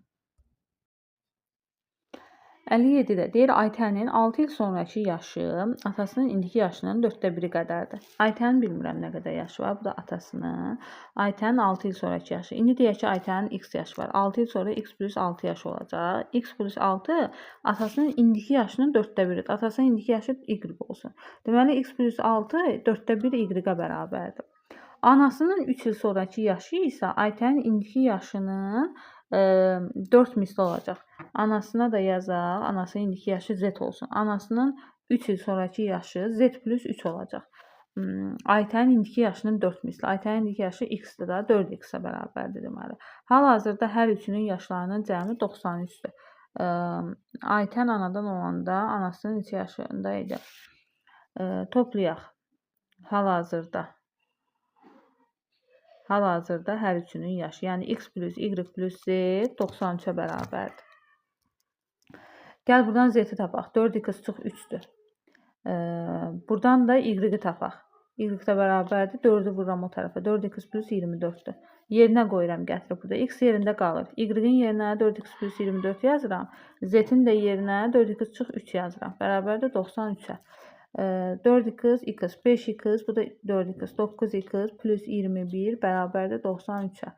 57-də deyir Aytənin 6 il sonrakı yaşı atasının indiki yaşının 1/4 qədərdir. Aytənin bilmirəm nə qədər yaşı var. Bu da atasının. Aytənin 6 il sonrakı yaşı. İndi deyək ki, Aytənin x yaşı var. 6 il sonra x plus 6 yaşı olacaq. X plus 6 atasının indiki yaşının 1/4-idir. Atasının indiki yaşı y olsun. Deməli, x plus 6 1/4 y-ə bərabərdir. Anasının 3 il sonrakı yaşı isə Aytənin indiki yaşının 4 misli olacaq. Anasına da yazaq. Anasının indiki yaşı z olsun. Anasının 3 il sonrakı yaşı z plus 3 olacaq. Aytənin indiki yaşının 4 misli. Aytənin indiki yaşı x-dir da 4x-ə bərabərdir deməli. Hal-hazırda hər üçünün yaşlarının cəmi 93-dür. Aytən anadan olanda anasının neçə yaşında idi? Toplayaq. Hal-hazırda hər üçünün yaşı, yəni x plus y plus z 93-ə bərabərdir. Gəl buradan z-i tapaq. 4x çox 3-dür. Buradan da y-i tapaq. Y-də bərabərdir. 4-ü vururam o tərəfə. 4x plus 24-dür. Yerinə qoyuram, gətirib burada. X yerində qalır. Y-in yerinə 4x plus 24 yazıram. Z-in də yerinə 4x çox 3 yazıram. Bərabərdir 93-ə. 4x, x, 5x, bu da 4x, 9x plus 21 bərabərdir 93-ə.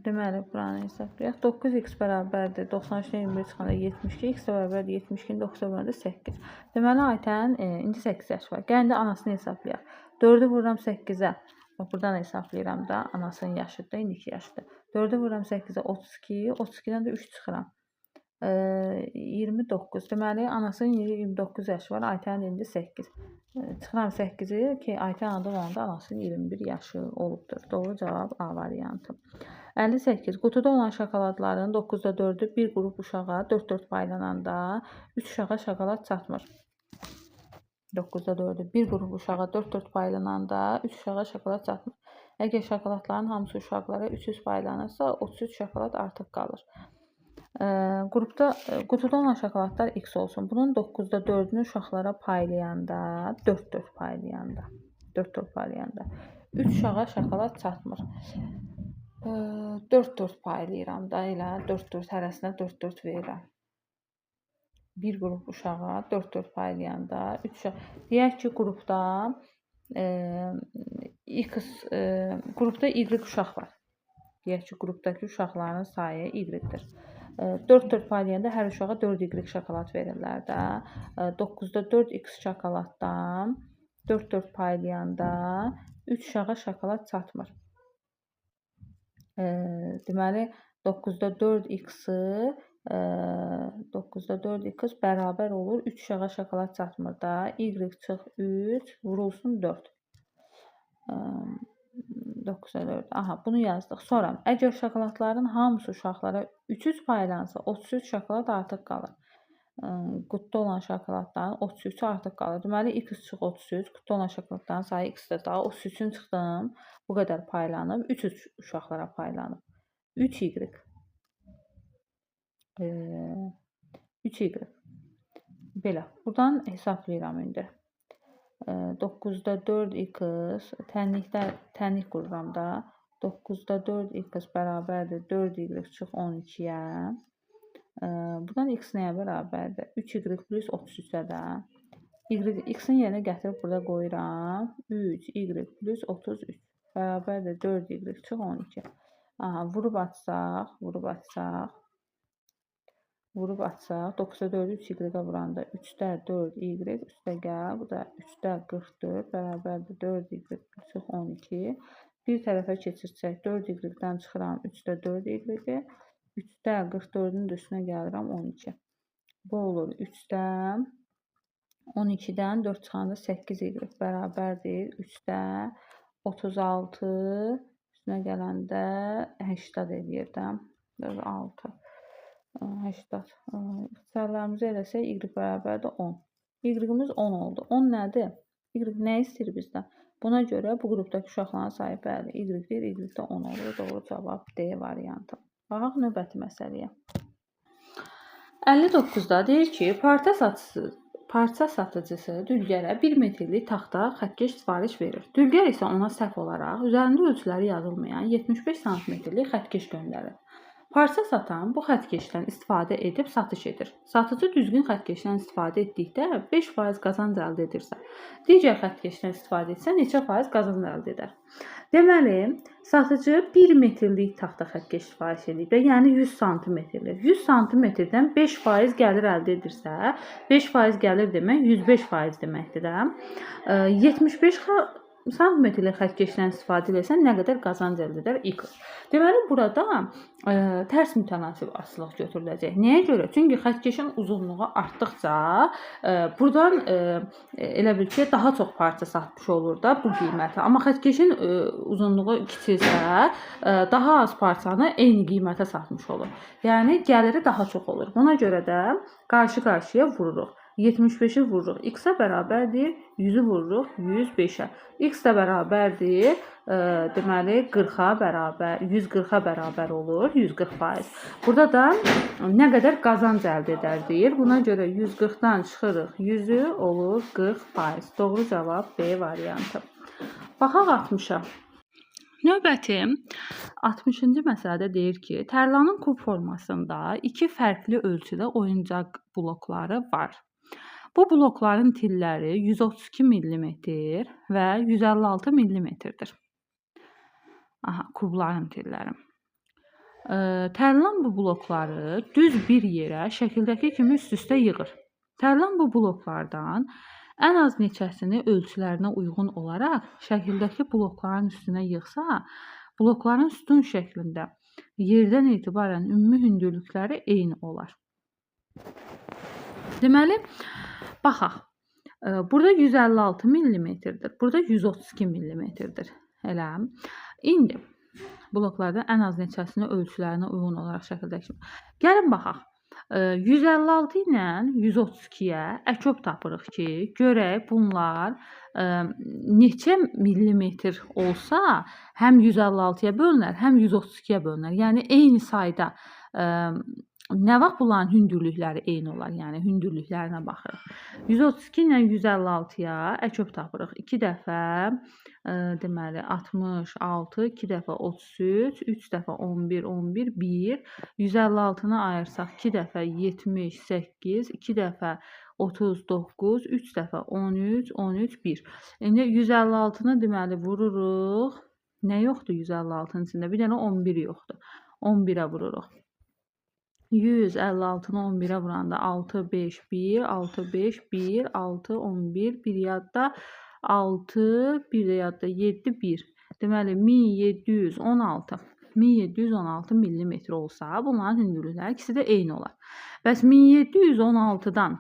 Deməli, buranı hesablayaq. 9x bərabərdir 93-dən 21 çıxanda 72, x bərabərdir 72-nin 9-a bölündə 8. Deməli, Aytənin indi 8 yaşı var. Gəlin də anasını hesablayaq. 4-ü vururam 8-ə. Buradan hesablayıram da, anasının yaşıdır, indiki yaşıdır. 4-ü vururam 8-ə 32, 32-dən də 3 çıxıram. 29. Deməli, anasının 29 yaşı var, Aytənin indi 8. Çıxıram 8-i ki, Aytən anadan olanda anasının 21 yaşı olubdur. Doğru cavab A variantı. 58. Qutuda olan şokoladların 9-da 4-ü bir qrup uşağa 4-4 paylananda 3 uşağa şokolad çatmır. 9-da 4-ü bir qrup uşağa 4-4 paylananda 3 uşağa şokolad çatmır. Əgər şokoladların hamısı uşaqlara 300 paylanırsa 33 şokolad artıq qalır. Qutuda olan şokoladlar x olsun. Bunun 9-da 4-ünü uşaqlara paylayanda 4-4 paylayanda 3 uşağa şokolad çatmır. 4-4 paylayıram da elə 4-4 hərəsinə 4-4 verirəm. Bir qrup uşağa 4-4 paylayanda 3 uşaq. Deyək ki, qrupda y uşaq var. Deyək ki, qrupdakı uşaqların sayı y-dir. 4-4 paylayanda hər uşağa 4y şokolad verirlər də. 9-da 4x şokoladdan 4-4 paylayanda 3 uşağa şokolad çatmır. Deməli, 9-da 4x bərabər olur 3 uşağa şokolad çatmır da. Y çıx 3 vurulsun 4. 9-da 4. Aha, bunu yazdıq. Sonra, əgər şokoladların hamısı uşaqlara 300 paylansa 33 şokolad artıq qalır. Qutda olan şokoladların 33 artıq qalır. Deməli, x çıx 33. Qutda olan şokoladların sayı x-dir daha. 33-ün çıxdım. Bu qədər paylanıb. 3 uşaqlara paylanıb. 3y. 3y. Belə. Buradan hesablayıram indi. 9-da 4x tənlik qururam da. 9-da 4x bərabərdir 4y çıx 12-yə. Buradan x nəyə bərabərdir? 3y plus 33-ə də. X-in yerinə gətirib burada qoyuram. 3y plus 33 bərabərdir 4y çıx 12. Aha, vurub açsaq. 9-da 4-ü 3y-ə vuranda 3-də 4y üstə gəl. Bu da 3-də 44 bərabərdir 4y çıx 12. Bir tərəfə keçirsək 4y-dən çıxıram 3-də 4y. 3-də 44-ün də üstünə gəlirəm 12. Bu olur 3-də 12-dən 4 çıxanda 8y bərabərdir 3-də 36 üstünə gələndə 80 eləyirəm. 6 80. İxtisarlarımızı eləsək y bərabərdir 10. Y-imiz 10 oldu. 10 nədir? Y nə istəyir bizdən? Buna görə bu qrupdakı uşaqların sayı bəli. Y-dir, Y-də 10 olur. Doğru cavab D variantı. Baxaq növbəti məsələyə. 59-da deyir ki, parça satıcısı dülgərə 1 metrlik taxta xəttkeş sifariş verir. Dülgər isə ona səhv olaraq üzərində ölçüləri yazılmayan 75 sm-lik xəttkeş göndərir. Parça satan bu xəttkeşdən istifadə edib satış edir. Satıcı düzgün xəttkeşdən istifadə etdikdə 5% qazanc əldə edirsə, digər xəttkeşdən istifadə etsə neçə faiz qazanc əldə edər? Deməli, satıcı 1 metrlik taxta xəttkeş sifariş edib də, yəni 100 sm-lik. 100 sm-dən 5% gəlir əldə edirsə, 5% gəlir demək 105% deməkdir də. 75 sm-lik xəttkeşdən istifadə etsən nə qədər qazanc əldə edər? X. Deməli, burada tərs mütənasib asılılıq götürüləcək. Nəyə görə? Çünki xəttkeşin uzunluğu artdıqca buradan elə bil ki, daha çox parça satmış olur da bu qiyməti. Amma xəttkeşin uzunluğu kiçilsə, daha az parçanı eyni qiymətə satmış olur. Yəni, gəliri daha çox olur. Buna görə də qarşı-qarşıya vururuq. 75'i vururuq x-ə bərabərdir 100'ü vururuq 105'ə. X də bərabərdir deməli 40'a bərabər 140'a bərabər olur 140%. Burada da nə qədər qazanc əldə edər deyir. Buna görə 140'dan çıxırıq 100'ü olur 40%. Doğru cavab B variantı. Baxaq 60'a. Növbəti 60-cı məsələdə deyir ki, tərlanın kub formasında iki fərqli ölçüdə oyuncaq blokları var. Bu blokların tilləri 132 mm və 156 mm-dir. Kubların tilləri. Tərlan bu blokları düz bir yerə şəkildəki kimi üst-üstə yığır. Tərlan bu bloklardan ən az neçəsini ölçülərinə uyğun olaraq şəkildəki blokların üstünə yığsa, blokların sütun şəklində yerdən etibarən ümumi hündürlükləri eyni olar. Deməli, baxaq. Burada 156 mm-dir. Burada 132 mm-dir. Elə. İndi bloklardan ən az neçəsini ölçülərinə uyğun olaraq şəkildəki kimi. Gəlin baxaq. 156 ilə 132-yə əköb tapırıq ki, görək bunlar neçə millimetr olsa, həm 156-ya bölünər, həm 132-yə bölünər. Yəni eyni sayda nə vaxt bunların hündürlükləri eyni olar? Yəni hündürlüklərinə baxırıq. 132 ilə 156-ya əköb tapırıq. 2 dəfə deməli 66, 2 dəfə 33, 3 dəfə 11, 11, 1. 156-nı ayırsaq 2 dəfə 78, 2 dəfə 39, 3 dəfə 13, 13, 1. İndi 156-nı deməli vururuq. Nə yoxdur 156-nın içində? Bir dənə 11 yoxdur. 11-ə vururuq. 156-nı 11-ə vuranda 6, 5, 1, 6, 5, 1, 6, 11, 1 yadda 6, 1 də yadda 7, 1. Deməli 1716. 1716 mm olsa, bunların hündürlükləri ikisi də eyni olar. Bəs 1716-dan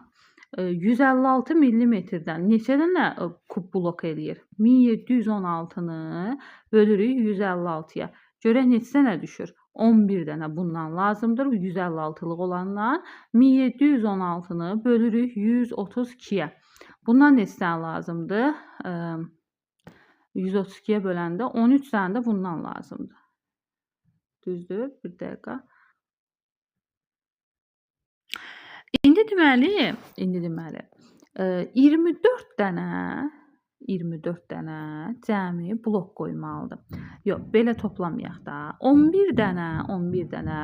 156 mm-dən neçə dənə kub blok eləyir? 1716-nı bölürük 156-ya. Görək neçə dənə düşür? 11 dənə bundan lazımdır. 156-lıq olandan 1716-nı bölürük 132-yə. Bundan neçə dənə lazımdır? 132-yə böləndə 13 dənə də bundan lazımdır. Düzdür? Bir dəqiqə. İndi deməli 24 dənə cəmi blok qoymalıdır. Yox, belə toplamayaq da. 11 dənə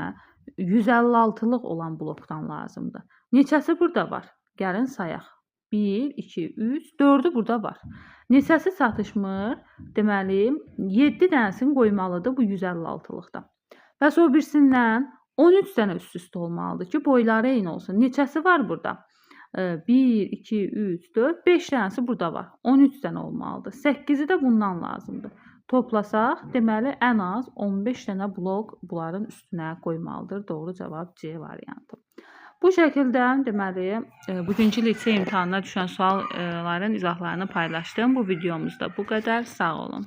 156-lıq olan blokdan lazımdır. Neçəsi burada var? Gəlin sayaq. 1, 2, 3, 4'ü burada var. Neçəsi çatışmır? Deməli 7 dənəsini qoymalıdır bu 156-lıqda. Bəs o birisindən 13 dənə üst-üstə olmalıdır ki, boyları eyni olsun. Neçəsi var burada? 1, 2, 3, 4, 5 dənəsi burada var. 13 dənə olmalıdır. 8'i də bundan lazımdır. Toplasaq, deməli ən az 15 dənə blok bunların üstünə qoymalıdır. Doğru cavab C variantı. Bu şəkildə deməli bugünkü lisey imtahanına düşən sualların izahlarını paylaşdım. Bu videomuzda bu qədər. Sağ olun.